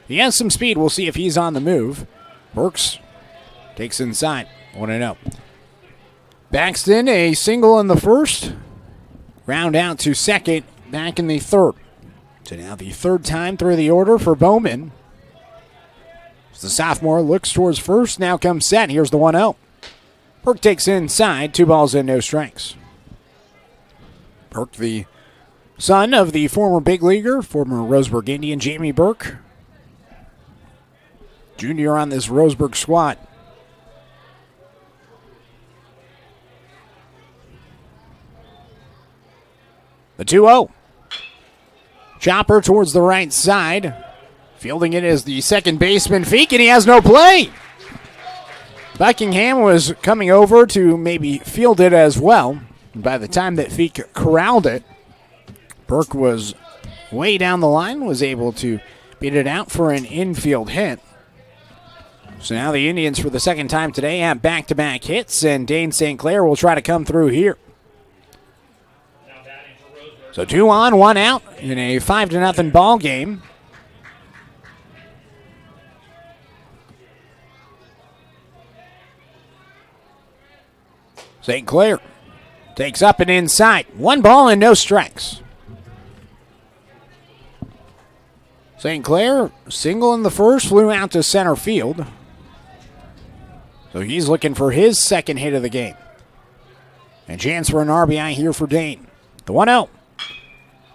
He has some speed. We'll see if he's on the move. Burks takes inside, 1-0. Paxton, a single in the first. Round out to second, back in the third. So now the third time through the order for Bowman. As the sophomore looks towards first, now comes set. Here's the 1-0. Burke takes inside, 2 balls and no strikes. Burke, the son of the former big leaguer, former Roseburg Indian, Jamie Burke. Junior on this Roseburg squad. The 2-0. Chopper towards the right side. Fielding it is the second baseman, Feek, and he has no play. Buckingham was coming over to maybe field it as well. By the time that Feek corralled it, Burke was way down the line, was able to beat it out for an infield hit. So now the Indians, for the second time today, have back-to-back hits, and Dane St. Clair will try to come through here. So 2 on, 1 out in a 5-0 ball game. St. Clair takes up and inside. 1 ball and no strikes. St. Clair, single in the first, flew out to center field. So he's looking for his second hit of the game. And chance for an RBI here for Dane. The 1-0.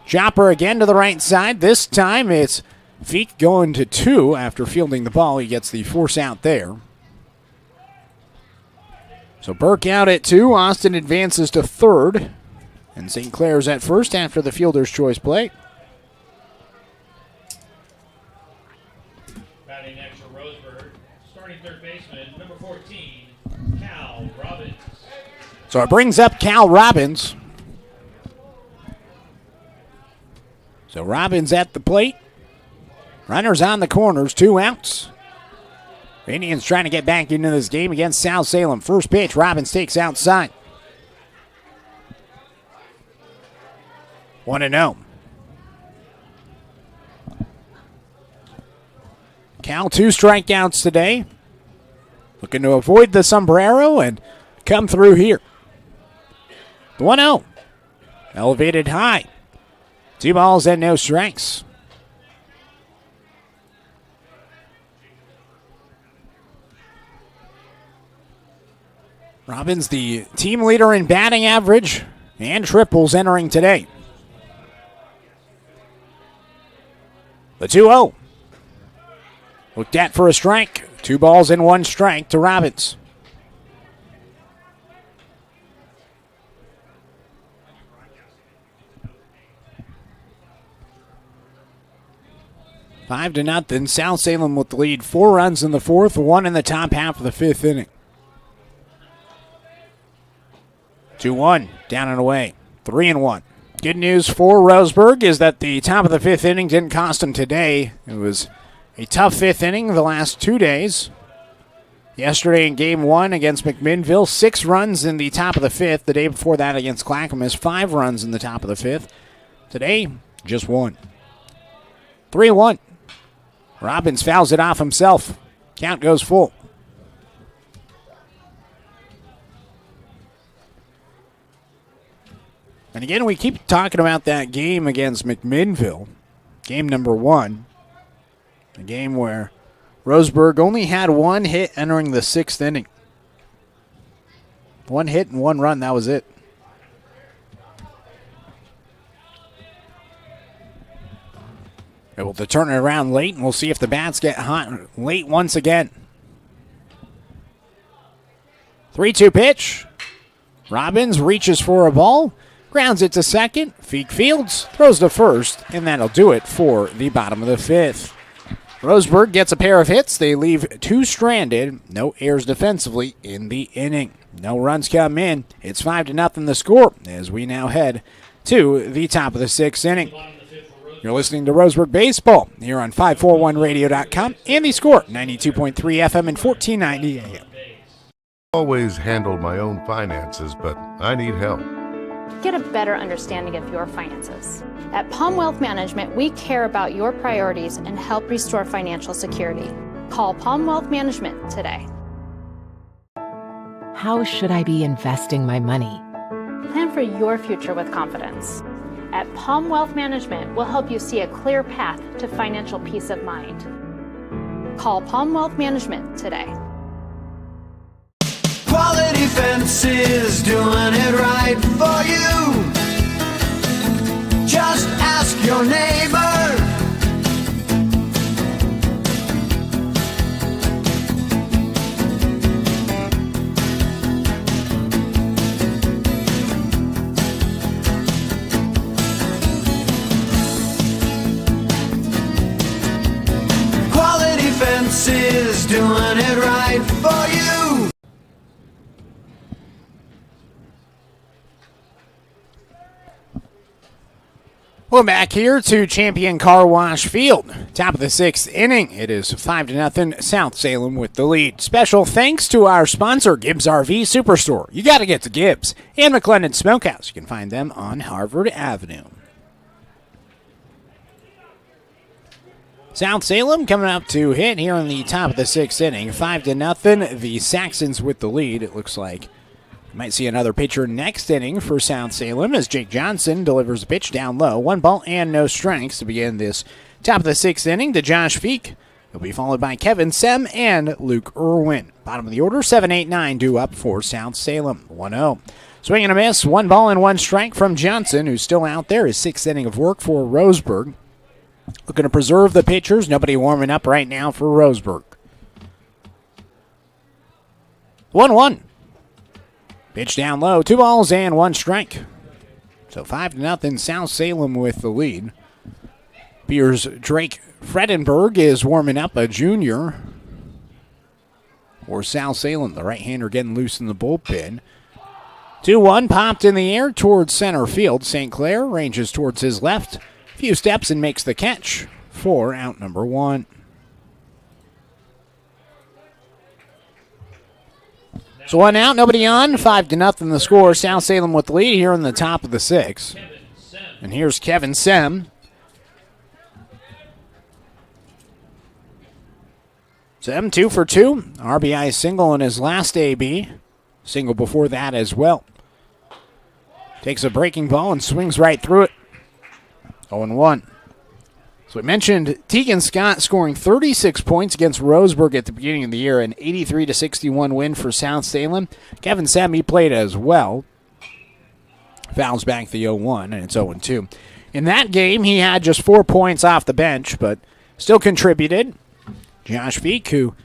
Chopper again to the right side. This time it's Feek going to 2 after fielding the ball. He gets the force out there. So Burke out at 2. Austin advances to 3rd. And St. Clair's at 1st after the fielder's choice play. Batting next for Roseburg, starting third baseman, number 14, Cal Robbins. So it brings up Cal Robbins. So Robbins at the plate. Runners on the corners, 2 outs. The Indians trying to get back into this game against South Salem. First pitch, Robbins takes outside. 1-0. Cal 2 strikeouts today. Looking to avoid the sombrero and come through here. 1-0. Elevated high. 2 balls and no strikes. Robbins, the team leader in batting average and triples entering today. The 2-0. Looked at for a strike. 2 balls and 1 strike to Robbins. Five to nothing. South Salem with the lead. 4 runs in the 4th, 1 in the top half of the 5th inning. 2-1, down and away. 3-1. Good news for Roseburg is that the top of the 5th inning didn't cost them today. It was a tough 5th inning the last 2 days. Yesterday in Game 1 against McMinnville, 6 runs in the top of the 5th. The day before that against Clackamas, 5 runs in the top of the 5th. Today, just 1. 3-1. Robbins fouls it off himself. Count goes full. And again, we keep talking about that game against McMinnville, game number 1, a game where Roseburg only had 1 hit entering the 6th inning. 1 hit and 1 run, that was it. Able to turn it around late, and we'll see if the bats get hot late once again. 3-2 pitch. Robbins reaches for a ball. Grounds it to second. Feek fields, throws to first, and that'll do it for the bottom of the 5th. Roseburg gets a pair of hits. They leave 2 stranded. No errors defensively in the inning. No runs come in. It's 5-0 the score as we now head to the top of the 6th inning. You're listening to Roseburg Baseball here on 541radio.com and the score, 92.3 FM and 1490 AM. Always handled my own finances, but I need help. Get a better understanding of your finances. At Palm Wealth Management, we care about your priorities and help restore financial security. Call Palm Wealth Management today. How should I be investing my money? Plan for your future with confidence. At Palm Wealth Management, we'll help you see a clear path to financial peace of mind. Call Palm Wealth Management today. Quality Fences, doing it right for you. Just ask your neighbor. Quality Fences, doing it right for you. We're back here to Champion Car Wash Field. Top of the 6th inning. It is 5-0 South Salem with the lead. Special thanks to our sponsor, Gibbs RV Superstore. You got to get to Gibbs. And McLendon Smokehouse. You can find them on Harvard Avenue. South Salem coming up to hit here in the top of the 6th inning. 5-0. The Saxons with the lead. It looks like you might see another pitcher next inning for South Salem as Jake Johnson delivers a pitch down low. 1 ball and no strikes to begin this top of the 6th inning to Josh Feek. He'll be followed by Kevin Sem and Luke Irwin. Bottom of the order, 7, 8, 9 due up for South Salem. 1-0. Swing and a miss. 1 ball and 1 strike from Johnson, who's still out there. His 6th inning of work for Roseburg. Looking to preserve the pitchers. Nobody warming up right now for Roseburg. 1-1. Pitch down low, 2 balls and 1 strike. So 5-0, South Salem with the lead. Beers Drake Fredenberg is warming up, a junior for South Salem. The right-hander getting loose in the bullpen. 2-1 popped in the air towards center field. St. Clair ranges towards his left. A few steps and makes the catch for out number 1. So 1 out, nobody on. 5-0 the score. South Salem with the lead here in the top of the 6th. And here's Kevin Sem. Sem 2 for 2. RBI single in his last AB. Single before that as well. Takes a breaking ball and swings right through it. 0-1. So we mentioned Tegan Scott scoring 36 points against Roseburg at the beginning of the year, an 83-61 win for South Salem. Kevin Sem, he played as well. Fouls back the 0-1, and it's 0-2. In that game, he had just 4 points off the bench, but still contributed. Josh Feek, who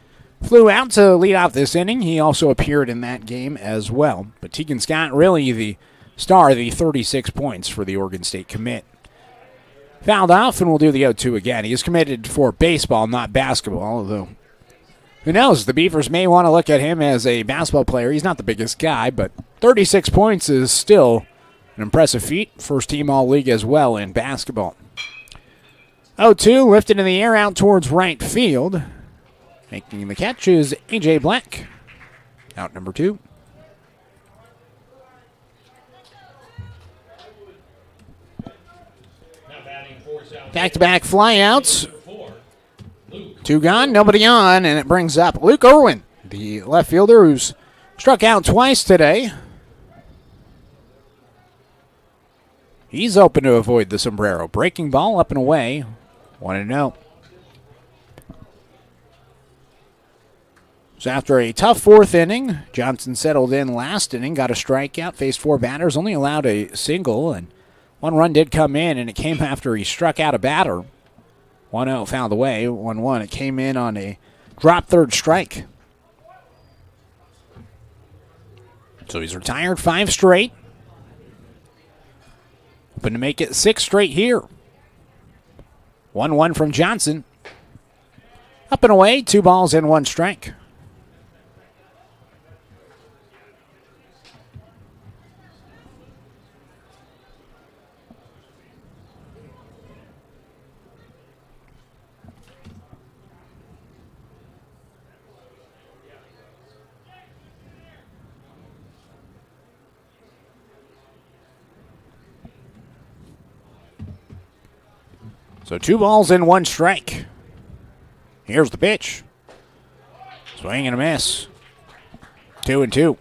flew out to lead off this inning, he also appeared in that game as well. But Tegan Scott really the star, the 36 points for the Oregon State commit. Fouled off, and we'll do the 0-2 again. He is committed for baseball, not basketball, although who knows? The Beavers may want to look at him as a basketball player. He's not the biggest guy, but 36 points is still an impressive feat. First team all-league as well in basketball. 0-2, lifted in the air out towards right field. Making the catch is A.J. Black. Out number 2. Back-to-back flyouts. 2 gone, nobody on, and it brings up Luke Irwin, the left fielder who's struck out twice today. He's open to avoid the sombrero. Breaking ball up and away. 1-0. So after a tough 4th inning, Johnson settled in last inning, got a strikeout, faced 4 batters, only allowed a single, and 1 run did come in, and it came after he struck out a batter. 1-0 fouled away. 1-1. It came in on a drop 3rd strike. So he's retired 5 straight. Hoping to make it 6 straight here. 1-1 from Johnson. Up and away, 2 balls and 1 strike. So 2 balls and 1 strike. Here's the pitch. Swing and a miss. 2-2.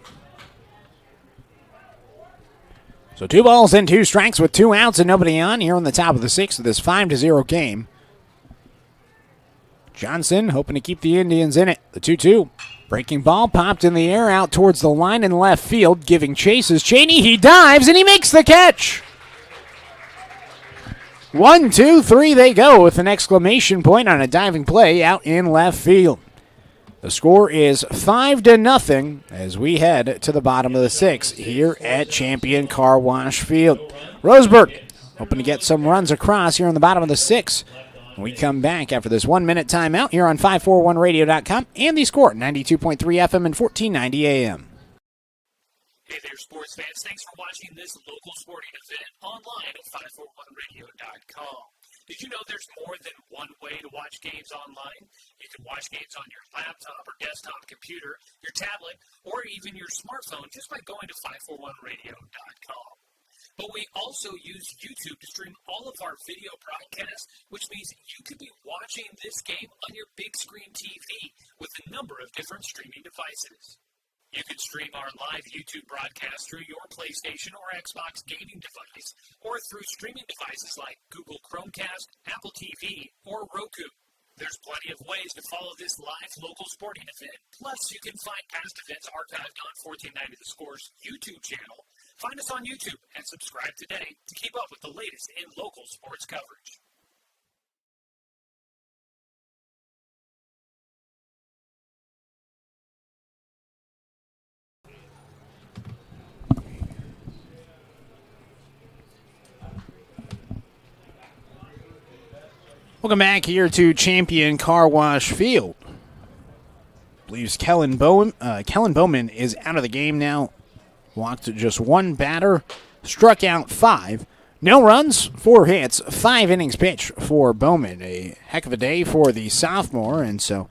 So 2 balls and 2 strikes with 2 outs and nobody on here on the top of the 6th of this 5-0 game. Johnson hoping to keep the Indians in it. The 2-2. Breaking ball popped in the air out towards the line in left field. Giving chases. Cheney, he dives and he makes the catch. 1, 2, 3 they go with an exclamation point on a diving play out in left field. The score is 5-0 as we head to the bottom of the 6th here at Champion Car Wash Field. Roseburg hoping to get some runs across here on the bottom of the 6th. We come back after this 1-minute timeout here on 541radio.com and the score 92.3 FM and 1490 AM. Hey there, sports fans. Thanks for watching this local sporting event online at 541radio.com. Did you know there's more than one way to watch games online? You can watch games on your laptop or desktop computer, your tablet, or even your smartphone just by going to 541radio.com. But we also use YouTube to stream all of our video broadcasts, which means you could be watching this game on your big screen TV with a number of different streaming devices. You can stream our live YouTube broadcast through your PlayStation or Xbox gaming device, or through streaming devices like Google Chromecast, Apple TV, or Roku. There's plenty of ways to follow this live local sporting event. Plus, you can find past events archived on 1490 The Score's YouTube channel. Find us on YouTube and subscribe today to keep up with the latest in local sports coverage. Welcome back here to Champion Car Wash Field. Believes Kellen Bowman is out of the game now. Walked just one batter, struck out 5. No runs, 4 hits, 5 innings pitched for Bowman. A heck of a day for the sophomore, and so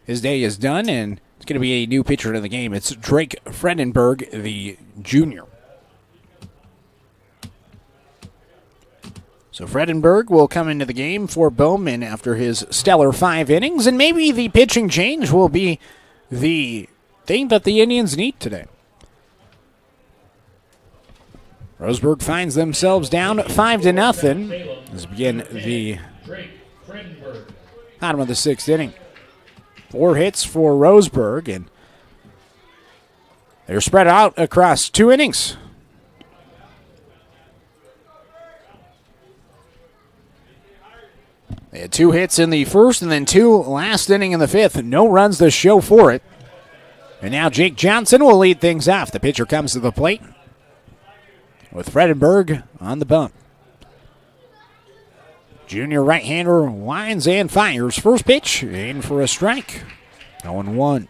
his day is done, and it's going to be a new pitcher in the game. It's Drake Fredenberg, the junior. So Fredenberg will come into the game for Bowman after his stellar 5 innings, and maybe the pitching change will be the thing that the Indians need today. Roseburg finds themselves down 5-0 as we begin the bottom of the 6th inning. 4 hits for Roseburg, and they're spread out across 2 innings. They had 2 hits in the first and then 2 last inning in the 5th. No runs to show for it. And now Jake Johnson will lead things off. The pitcher comes to the plate with Fredenberg on the bump. Junior right-hander winds and fires. First pitch, in for a strike. 0-1.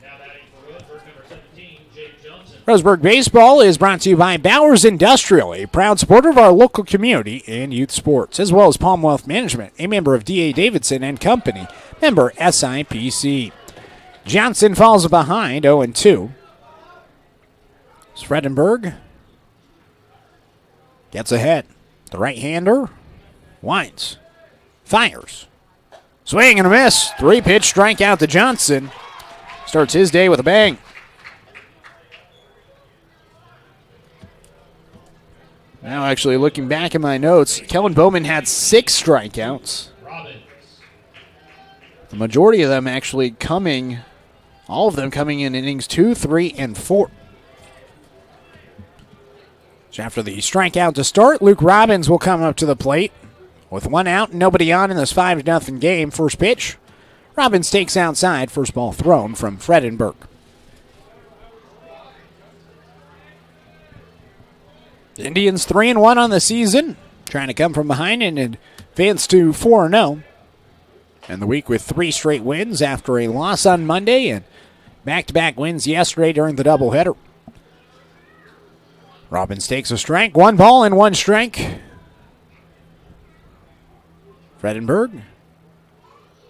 Roseburg Baseball is brought to you by Bowers Industrial, a proud supporter of our local community and youth sports, as well as Palm Wealth Management, a member of D.A. Davidson and Company, member SIPC. Johnson falls behind 0-2. Fredenberg gets ahead. The right-hander winds, fires, swing and a miss. 3-pitch strikeout to Johnson. Starts his day with a bang. Now, actually, looking back at my notes, Kellen Bowman had 6 strikeouts. The majority of them actually coming, all of them coming in innings 2, 3, and 4. So after the strikeout to start, Luke Robbins will come up to the plate. With 1 out, nobody on in this 5-0 game. First pitch, Robbins takes outside. First ball thrown from Fredenberg. The Indians 3-1 on the season, trying to come from behind and advance to 4-0. And the week with 3 straight wins after a loss on Monday and back-to-back wins yesterday during the doubleheader. Robbins takes a strike, 1 ball and 1 strike. Fredenberg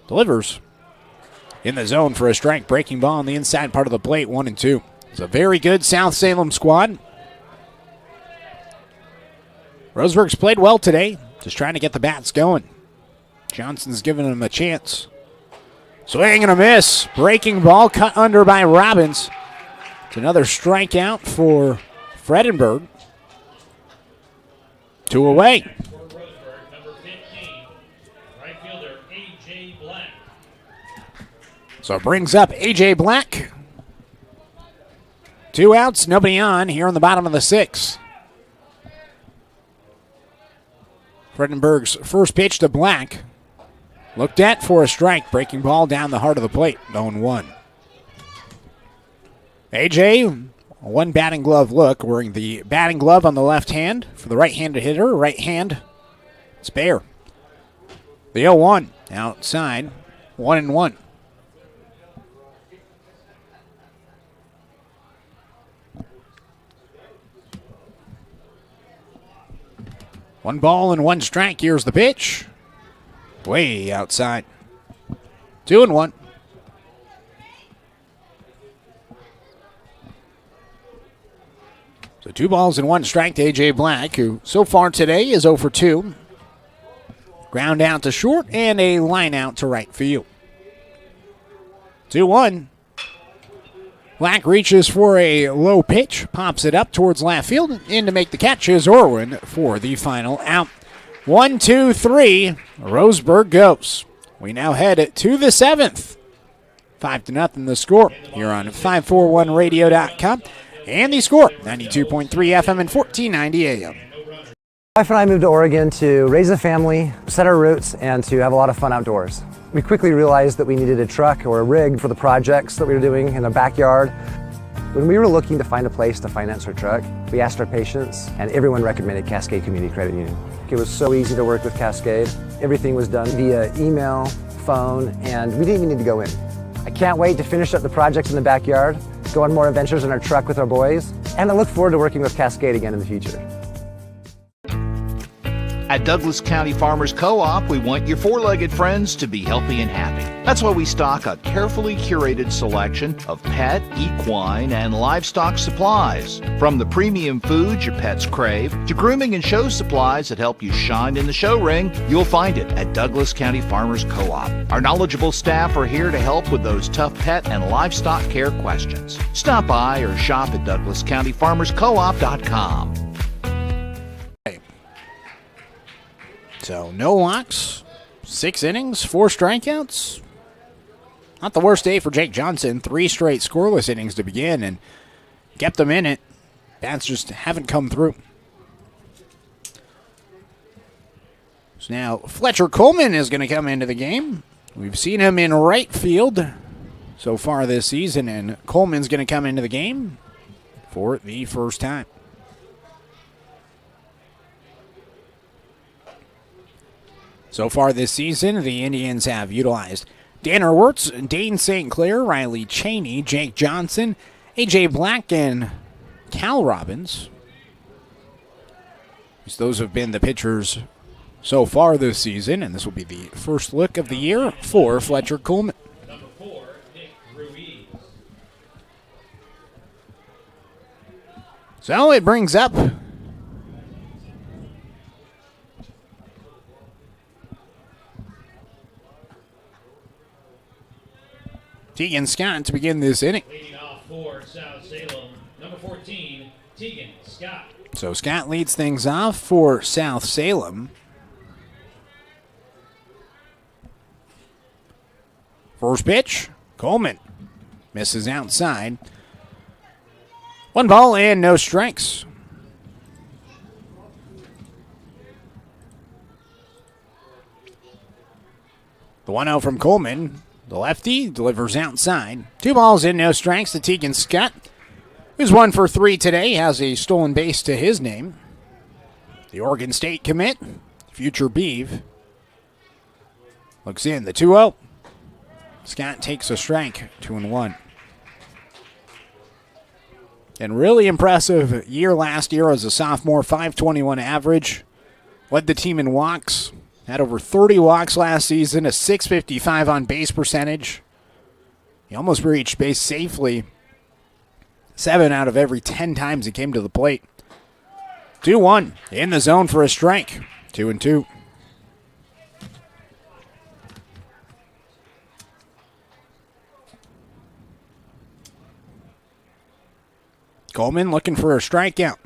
delivers in the zone for a strike, breaking ball on the inside part of the plate, 1-2. It's a very good South Salem squad. Roseburg's played well today, just trying to get the bats going. Johnson's giving him a chance. Swing and a miss. Breaking ball cut under by Robbins. It's another strikeout for Fredenberg. 2 away. So it brings up A.J. Black. 2 outs, nobody on here in the bottom of the 6th. Fredenberg's first pitch to Black. Looked at for a strike. Breaking ball down the heart of the plate. 0-1. A.J., one batting glove look. Wearing the batting glove on the left hand for the right-handed hitter. Right hand, spare. The 0-1 outside. 1-1. One ball and 1 strike. Here's the pitch. Way outside. 2-1. So 2 balls and 1 strike to A.J. Black, who so far today is 0 for 2. Ground out to short and a line out to right field. 2-1. Black reaches for a low pitch, pops it up towards left field. In to make the catch is Orwin for the final out. 1, 2, 3. Roseburg goes. We now head to the 7th. 5-0 the score here on 541radio.com. And the score, 92.3 FM and 1490 AM. My wife and I moved to Oregon to raise a family, set our roots, and to have a lot of fun outdoors. We quickly realized that we needed a truck or a rig for the projects that we were doing in the backyard. When we were looking to find a place to finance our truck, we asked our patients, and everyone recommended Cascade Community Credit Union. It was so easy to work with Cascade. Everything was done via email, phone, and we didn't even need to go in. I can't wait to finish up the projects in the backyard, go on more adventures in our truck with our boys, and I look forward to working with Cascade again in the future. At Douglas County Farmers Co-op, we want your four-legged friends to be healthy and happy. That's why we stock a carefully curated selection of pet, equine, and livestock supplies. From the premium foods your pets crave to grooming and show supplies that help you shine in the show ring, you'll find it at Douglas County Farmers Co-op. Our knowledgeable staff are here to help with those tough pet and livestock care questions. Stop by or shop at DouglasCountyFarmersCoop.com. So no walks, 6 innings, 4 strikeouts. Not the worst day for Jake Johnson. 3 straight scoreless innings to begin and kept them in it. Bats just haven't come through. So now Fletcher Coleman is going to come into the game. We've seen him in right field so far this season, and Coleman's going to come into the game for the first time. So far this season, the Indians have utilized Danner Wirtz, Dane St. Clair, Riley Cheney, Jake Johnson, A.J. Black, and Cal Robbins. Those have been the pitchers so far this season, and this will be the first look of the year for Fletcher Coleman. Number 4, Nick Ruiz. So it brings up Tegan Scott to begin this inning. Leading off for South Salem, number 14, Tegan Scott. So Scott leads things off for South Salem. First pitch, Coleman misses outside. 1 ball and no strikes. The 1-0 from Coleman. The lefty delivers outside. 2 balls and no strikes to Tegan Scott, who's 1 for 3 today, has a stolen base to his name. The Oregon State commit, future Beeve, looks in. The 2-0. Scott takes a strike, 2-1. And really impressive year last year as a sophomore, 521 average. Led the team in walks. Had over 30 walks last season, a 655 on base percentage. He almost reached base safely 7 out of every 10 times he came to the plate. 2-1 in the zone for a strike. 2-2. Coleman looking for a strikeout.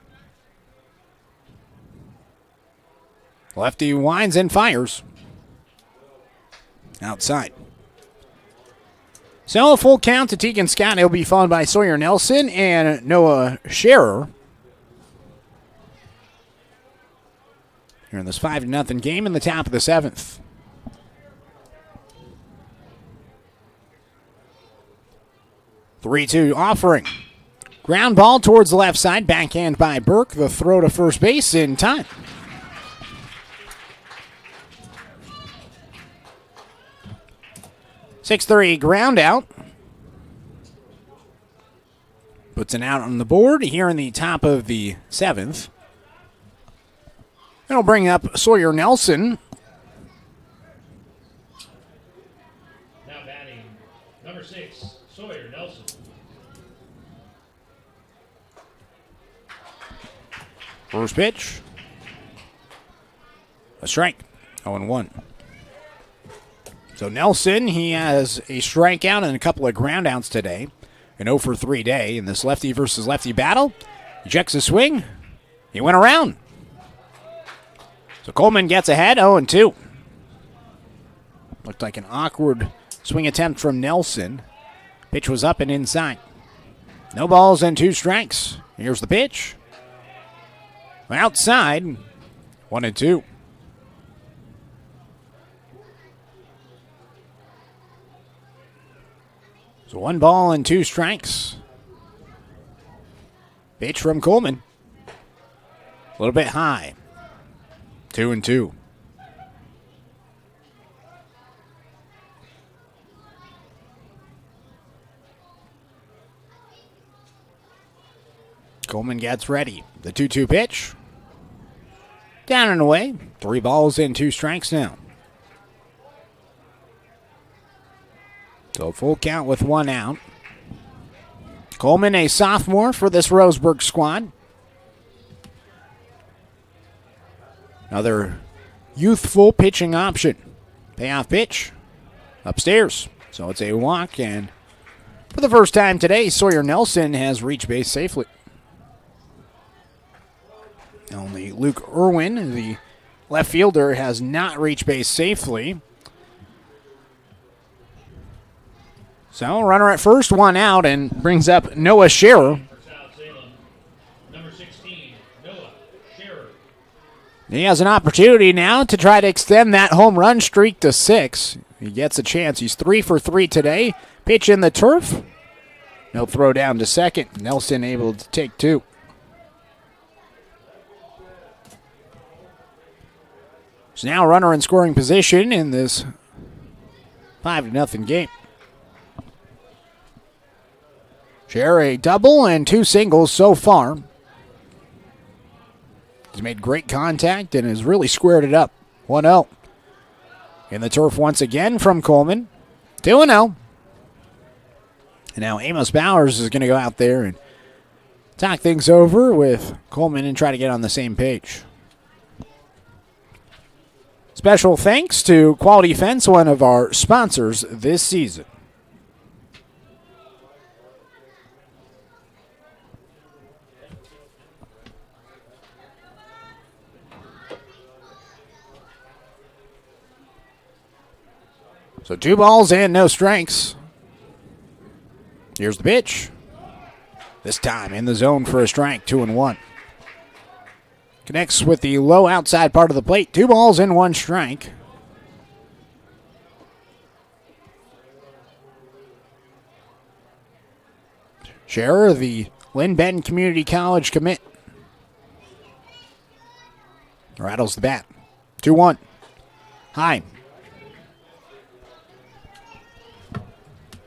Lefty winds and fires. Outside. So a full count to Tegan Scott. He'll be followed by Sawyer Nelson and Noah Scherer. Here in this 5-0 game in the top of the 7th. Three-two offering. Ground ball towards the left side. Backhand by Burke. The throw to first base in time. 6-3 ground out. Puts an out on the board here in the top of the 7th. That'll bring up Sawyer Nelson. Now batting, number 6, Sawyer Nelson. First pitch. A strike. 0-1. So Nelson, he has a strikeout and a couple of groundouts today. An 0 for 3 day in this lefty versus lefty battle. He checks his swing. He went around. So Coleman gets ahead, 0-2. Looked like an awkward swing attempt from Nelson. Pitch was up and inside. No balls and 2 strikes. Here's the pitch. Outside, 1-2. So 1 ball and 2 strikes Pitch from Coleman. A little bit high. 2-2. Coleman gets ready. The 2-2 pitch. Down and away. 3 balls and 2 strikes now. So full count with 1 out. Coleman, a sophomore for this Roseburg squad. Another youthful pitching option. Payoff pitch. Upstairs. So it's a walk, and for the first time today, Sawyer Nelson has reached base safely. Only Luke Irwin, the left fielder, has not reached base safely. So, runner at first, 1 out, and brings up Noah Scherer. South Salem, number 16, Noah Scherer. He has an opportunity now to try to extend that home run streak to 6. He gets a chance. He's 3 for 3 today. Pitch in the turf. No throw down to second. Nelson able to take 2. So now runner in scoring position in this 5-0 game. Share a double and 2 singles so far. He's made great contact and has really squared it up. 1-0. In the turf once again from Coleman. 2-0. And now Amos Bowers is going to go out there and talk things over with Coleman and try to get on the same page. Special thanks to Quality Fence, one of our sponsors this season. So 2 balls and no strikes. Here's the pitch. This time in the zone for a strike, 2-1. Connects with the low outside part of the plate. 2 balls and 1 strike. Scherer, the Lynn Benton Community College commit. Rattles the bat. 2-1. High.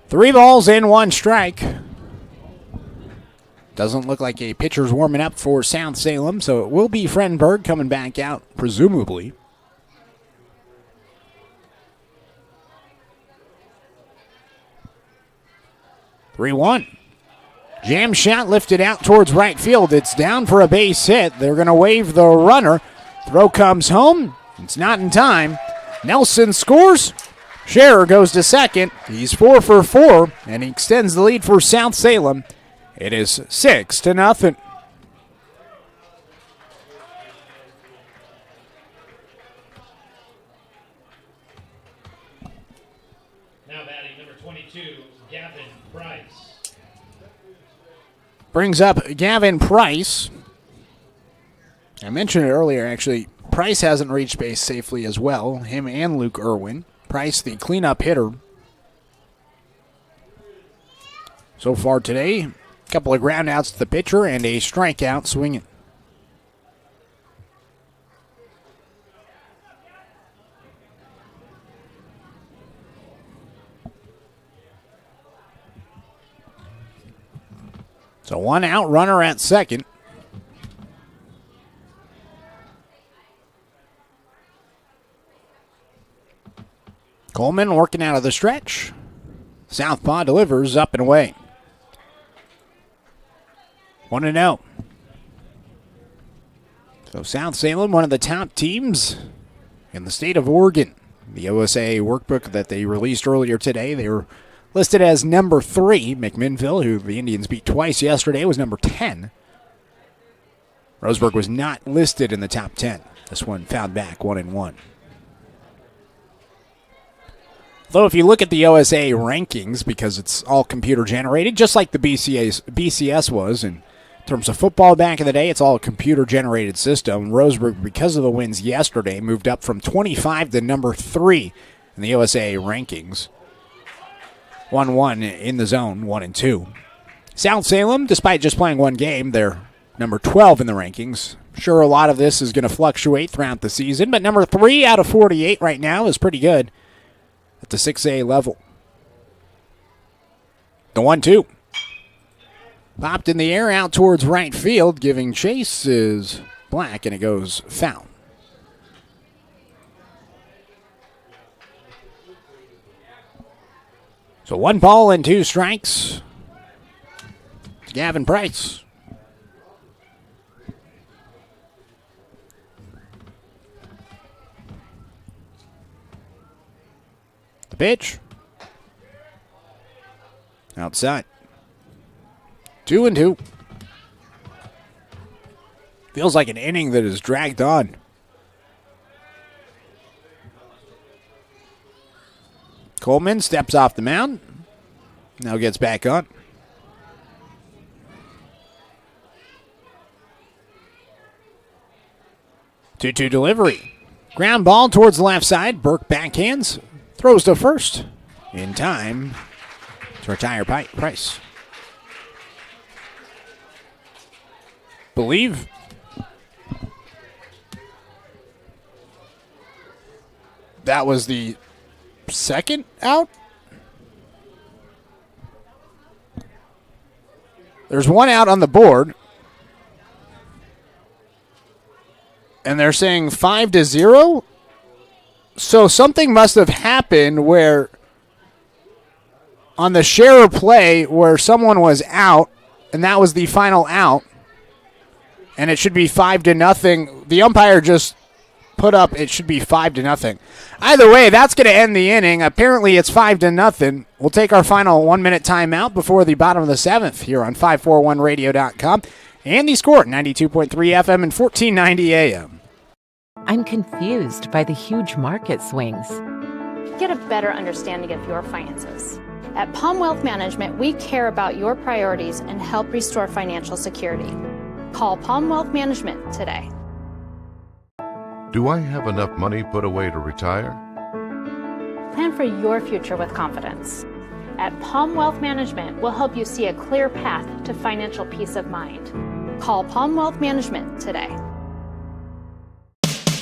3 balls and 1 strike. Doesn't look like a pitcher's warming up for South Salem, so it will be Frenberg coming back out, presumably. (3-1). Jam shot lifted out towards right field. It's down for a base hit. They're going to wave the runner. Throw comes home. It's not in time. Nelson scores. Scherer goes to second. He's 4 for 4, and he extends the lead for South Salem. It is 6-0. Now batting number 22, Gavin Price. Brings up Gavin Price. I mentioned it earlier, actually. Price hasn't reached base safely as well, him and Luke Irwin. Price, the cleanup hitter. So far today, a couple of ground outs to the pitcher and a strikeout swinging. So 1 out, runner at second. Coleman working out of the stretch. Southpaw delivers up and away. 1-0. So South Salem, one of the top teams in the state of Oregon. The OSA workbook that they released earlier today, they were listed as number 3. McMinnville, who the Indians beat twice yesterday, was number 10. Roseburg was not listed in the top 10. This one found back 1-1. Though if you look at the OSA rankings, because it's all computer generated, just like the BCS was, in terms of football back in the day, it's all a computer generated system. Roseburg, because of the wins yesterday, moved up from 25 to number 3 in the OSA rankings. 1-1 in the zone, 1-2. South Salem, despite just playing one game, they're number 12 in the rankings. Sure, a lot of this is going to fluctuate throughout the season, but number 3 out of 48 right now is pretty good at the 6A level. The 1-2. Popped in the air out towards right field, giving chase is Black, and it goes foul. So 1 ball and 2 strikes. Gavin Price. The pitch. Outside. 2-2. Feels like an inning that is dragged on. Coleman steps off the mound. Now gets back on. 2-2 delivery. Ground ball towards the left side. Burke backhands. Throws to first. In time to retire Price. Believe that was the second out. There's 1 out on the board. And they're saying 5-0. So something must have happened where on the share play where someone was out, and that was the final out, and it should be 5-0. The umpire just put up it should be 5-0. Either way, that's going to end the inning. Apparently it's 5-0. We'll take our final 1-minute timeout before the bottom of the 7th here on 541radio.com and the Score 92.3 FM and 1490 AM. I'm confused by the huge market swings. Get a better understanding of your finances. At Palm Wealth Management, we care about your priorities and help restore financial security. Call Palm Wealth Management today. Do I have enough money put away to retire? Plan for your future with confidence. At Palm Wealth Management, we'll help you see a clear path to financial peace of mind. Call Palm Wealth Management today.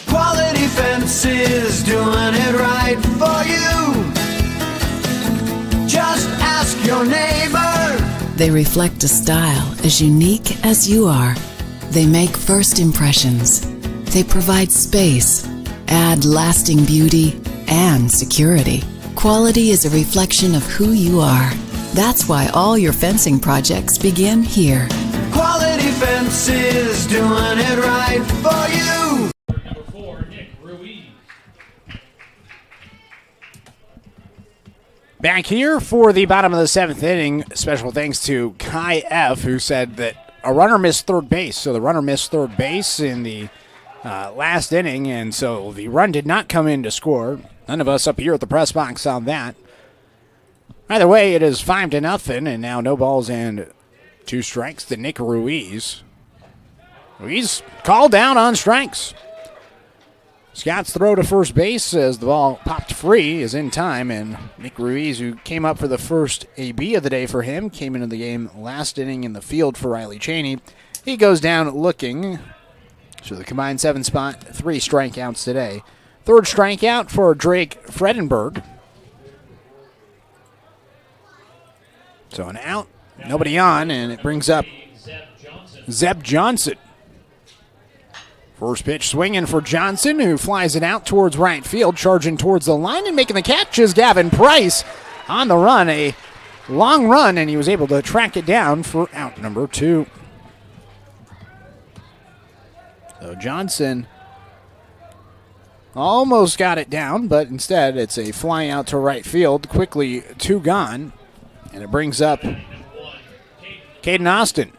Quality Fences, doing it right for you. Just ask your neighbor. They reflect a style as unique as you are. They make first impressions. They provide space, add lasting beauty, and security. Quality is a reflection of who you are. That's why all your fencing projects begin here. Quality Fences, doing it right for you. Number 4, Nick Ruiz. Back here for the bottom of the 7th inning. Special thanks to Kai F., who said that a runner missed third base. So the runner missed third base in the last inning, and so the run did not come in to score. None of us up here at the press box saw that. Either way, it is 5-0, and now no balls and 2 strikes to Nick Ruiz. Ruiz called down on strikes. Scott's throw to first base as the ball popped free is in time, and Nick Ruiz, who came up for the first AB of the day for him, came into the game last inning in the field for Riley Cheney. He goes down looking. So the combined 7 spot, 3 strikeouts today. Third strikeout for Drake Fredenberg. So an out, nobody on, and it brings up Zeb Johnson. First pitch swinging for Johnson, who flies it out towards right field, charging towards the line, and making the catch is Gavin Price on the run. A long run, and he was able to track it down for out number 2. So Johnson almost got it down, but instead it's a fly out to right field, quickly 2 gone, and it brings up Caden Austin.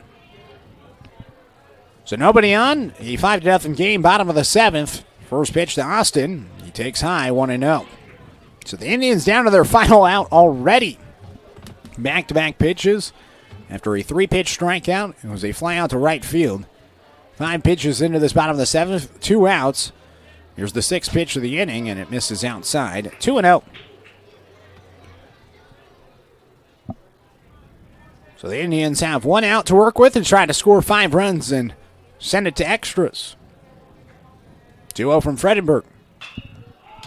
So nobody on, a 5-0 game, bottom of the 7th. First pitch to Austin, he takes high, 1-0. So the Indians down to their final out already. Back-to-back pitches. After a 3-pitch strikeout, it was a fly out to right field. 5 pitches into this bottom of the 7th, 2 outs. Here's the 6th pitch of the inning, and it misses outside. 2-0. So the Indians have one out to work with and try to score 5 runs and send it to extras. 2-0 from Fredenberg.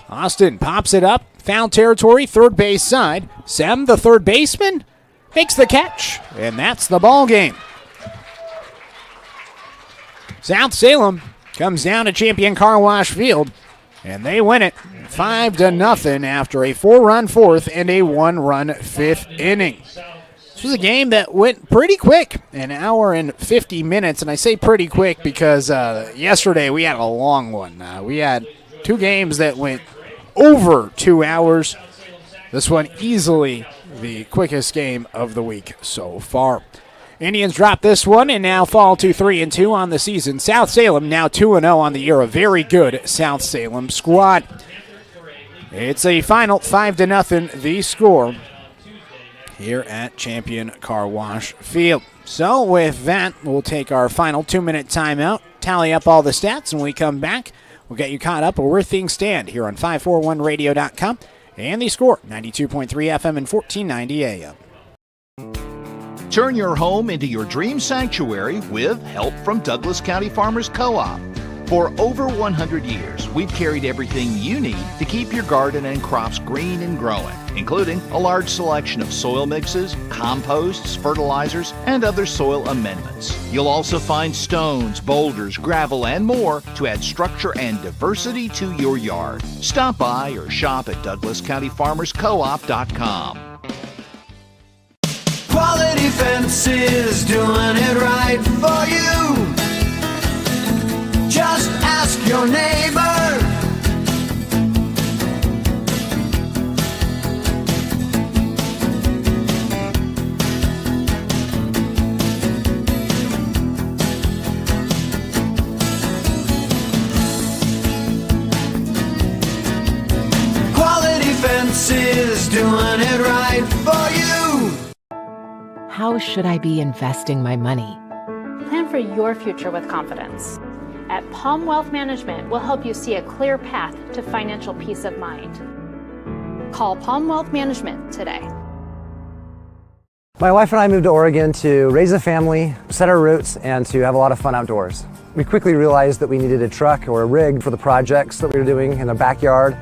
Austin pops it up. Foul territory, third base side. Sem, the third baseman, makes the catch. And that's the ball game. South Salem comes down to Champion Car Wash Field, and they win it 5-0 after a 4-run fourth and a 1-run fifth inning. This was a game that went pretty quick, an hour and 50 minutes, and I say pretty quick because yesterday we had a long one. We had 2 games that went over 2 hours. This one easily the quickest game of the week so far. Indians drop this one and now fall to 3-2 on the season. South Salem now 2-0 on the year. A very good South Salem squad. It's a final 5-0 the score here at Champion Car Wash Field. So with that, we'll take our final 2-minute timeout, tally up all the stats, and when we come back, we'll get you caught up on where things stand here on 541radio.com and the score, 92.3 FM and 1490 AM. Turn your home into your dream sanctuary with help from Douglas County Farmers Co-op. For over 100 years, we've carried everything you need to keep your garden and crops green and growing, including a large selection of soil mixes, composts, fertilizers, and other soil amendments. You'll also find stones, boulders, gravel, and more to add structure and diversity to your yard. Stop by or shop at DouglasCountyFarmersCoop.com. Quality Fences, doing it right for you. Just ask your neighbor. Quality Fences, doing it right for you. How should I be investing my money? Plan for your future with confidence. At Palm Wealth Management, we'll help you see a clear path to financial peace of mind. Call Palm Wealth Management today. My wife and I moved to Oregon to raise a family, set our roots, and to have a lot of fun outdoors. We quickly realized that we needed a truck or a rig for the projects that we were doing in the backyard.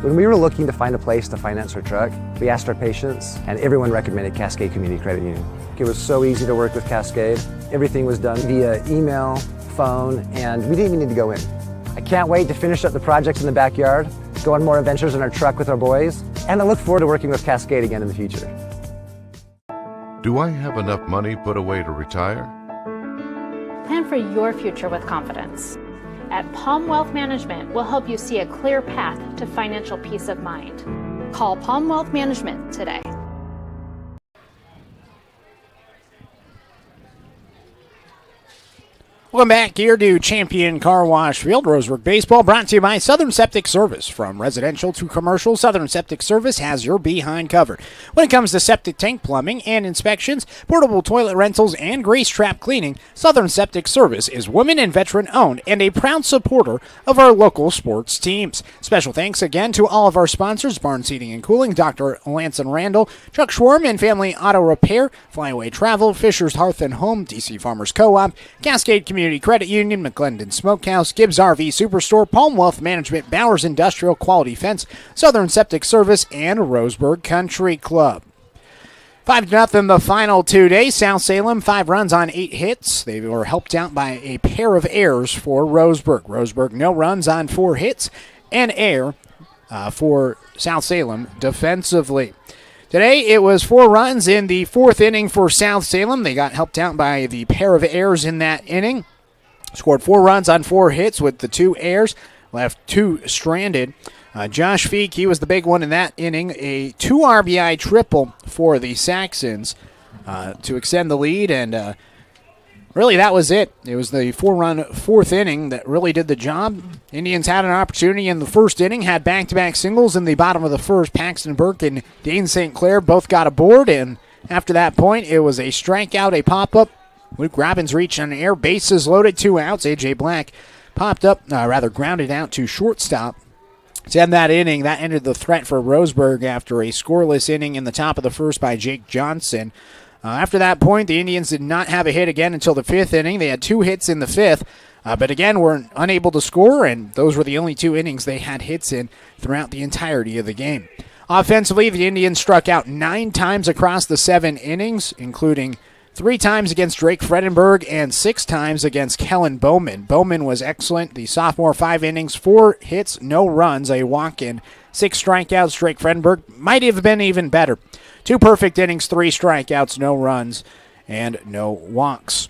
When we were looking to find a place to finance our truck, we asked our patients, and everyone recommended Cascade Community Credit Union. It was so easy to work with Cascade. Everything was done via email, phone, and we didn't even need to go in. I can't wait to finish up the projects in the backyard, go on more adventures in our truck with our boys, and I look forward to working with Cascade again in the future. Do I have enough money put away to retire? Plan for your future with confidence. At Palm Wealth Management, we'll help you see a clear path to financial peace of mind. Call Palm Wealth Management today. Welcome back here to Champion Car Wash Field. Roseburg Baseball brought to you by Southern Septic Service. From residential to commercial, Southern Septic Service has your behind covered. When it comes to septic tank plumbing and inspections, portable toilet rentals, and grease trap cleaning, Southern Septic Service is women and veteran owned and a proud supporter of our local sports teams. Special thanks again to all of our sponsors, Barnes Heating and Cooling, Dr. Lance and Randall, Chuck Schwarm and Family Auto Repair, Flyaway Travel, Fisher's Hearth and Home, DC Farmers Co-op, Cascade Community Credit Union, McClendon Smokehouse, Gibbs RV Superstore, Palm Wealth Management, Bowers Industrial Quality Fence, Southern Septic Service, and Roseburg Country Club. 5-0 the final 2 days. South Salem, 5 runs on 8 hits. They were helped out by a pair of errors for Roseburg. Roseburg, no runs on 4 hits, and error for South Salem defensively. Today, it was 4 runs in the 4th inning for South Salem. They got helped out by the pair of errors in that inning. Scored 4 runs on 4 hits with the 2 errors. Left 2 stranded. Josh Feek, he was the big one in that inning. A 2 RBI triple for the Saxons to extend the lead. And really, that was it. It was the 4-run 4th inning that really did the job. Indians had an opportunity in the 1st inning, had back-to-back singles in the bottom of the 1st. Paxton Burke and Dane St. Clair both got aboard, and after that point, it was a strikeout, a pop-up. Luke Robbins reached on air, bases loaded, 2 outs. A.J. Black grounded out to shortstop. To end that inning, that ended the threat for Roseburg after a scoreless inning in the top of the 1st by Jake Johnson. After that point, the Indians did not have a hit again until the 5th inning. They had 2 hits in the 5th, but again were unable to score, and those were the only 2 innings they had hits in throughout the entirety of the game. Offensively, the Indians struck out 9 times across the 7 innings, including 3 times against Drake Fredenberg and 6 times against Kellen Bowman. Bowman was excellent. The sophomore, 5 innings, 4 hits, no runs, a walk, and 6 strikeouts. Drake Fredenberg might have been even better. 2 perfect innings, 3 strikeouts, no runs, and no walks.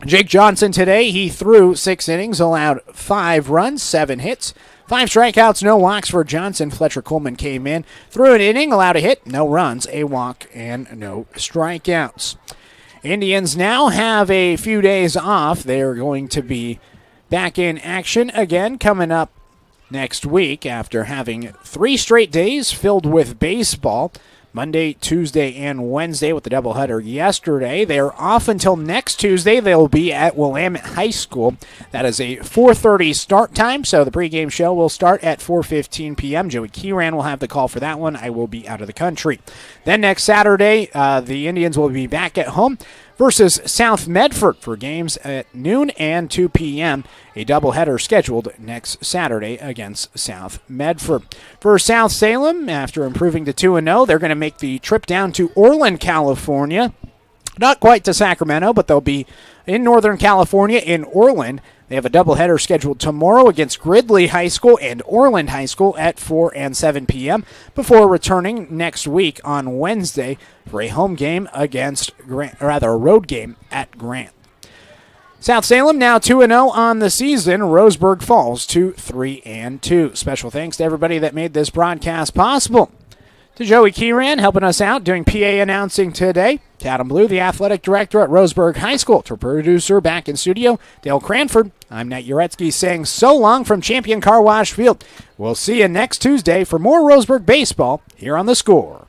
Jake Johnson today, he threw 6 innings, allowed 5 runs, 7 hits, 5 strikeouts, no walks for Johnson. Fletcher Coleman came in, threw an inning, allowed a hit, no runs, a walk, and no strikeouts. Indians now have a few days off. They're going to be back in action again coming up next week after having 3 straight days filled with baseball. Monday, Tuesday, and Wednesday with the doubleheader yesterday. They're off until next Tuesday. They'll be at Willamette High School. That is a 4:30 start time, so the pregame show will start at 4:15 p.m. Joey Kieran will have the call for that one. I will be out of the country. Then next Saturday, the Indians will be back at home versus South Medford for games at noon and 2 p.m. A doubleheader scheduled next Saturday against South Medford. For South Salem, after improving to 2-0, they're going to make the trip down to Orland, California. Not quite to Sacramento, but they'll be in Northern California in Orland. They have a doubleheader scheduled tomorrow against Gridley High School and Orland High School at 4 and 7 p.m. before returning next week on Wednesday for a home game against Grant, or rather a road game at Grant. South Salem now 2-0 on the season. Roseburg falls to 3-2. Special thanks to everybody that made this broadcast possible. To Joey Kieran helping us out doing PA announcing today. To Adam Blue, the athletic director at Roseburg High School. To producer back in studio, Dale Cranford. I'm Nat Jarecki saying so long from Champion Car Wash Field. We'll see you next Tuesday for more Roseburg baseball here on The Score.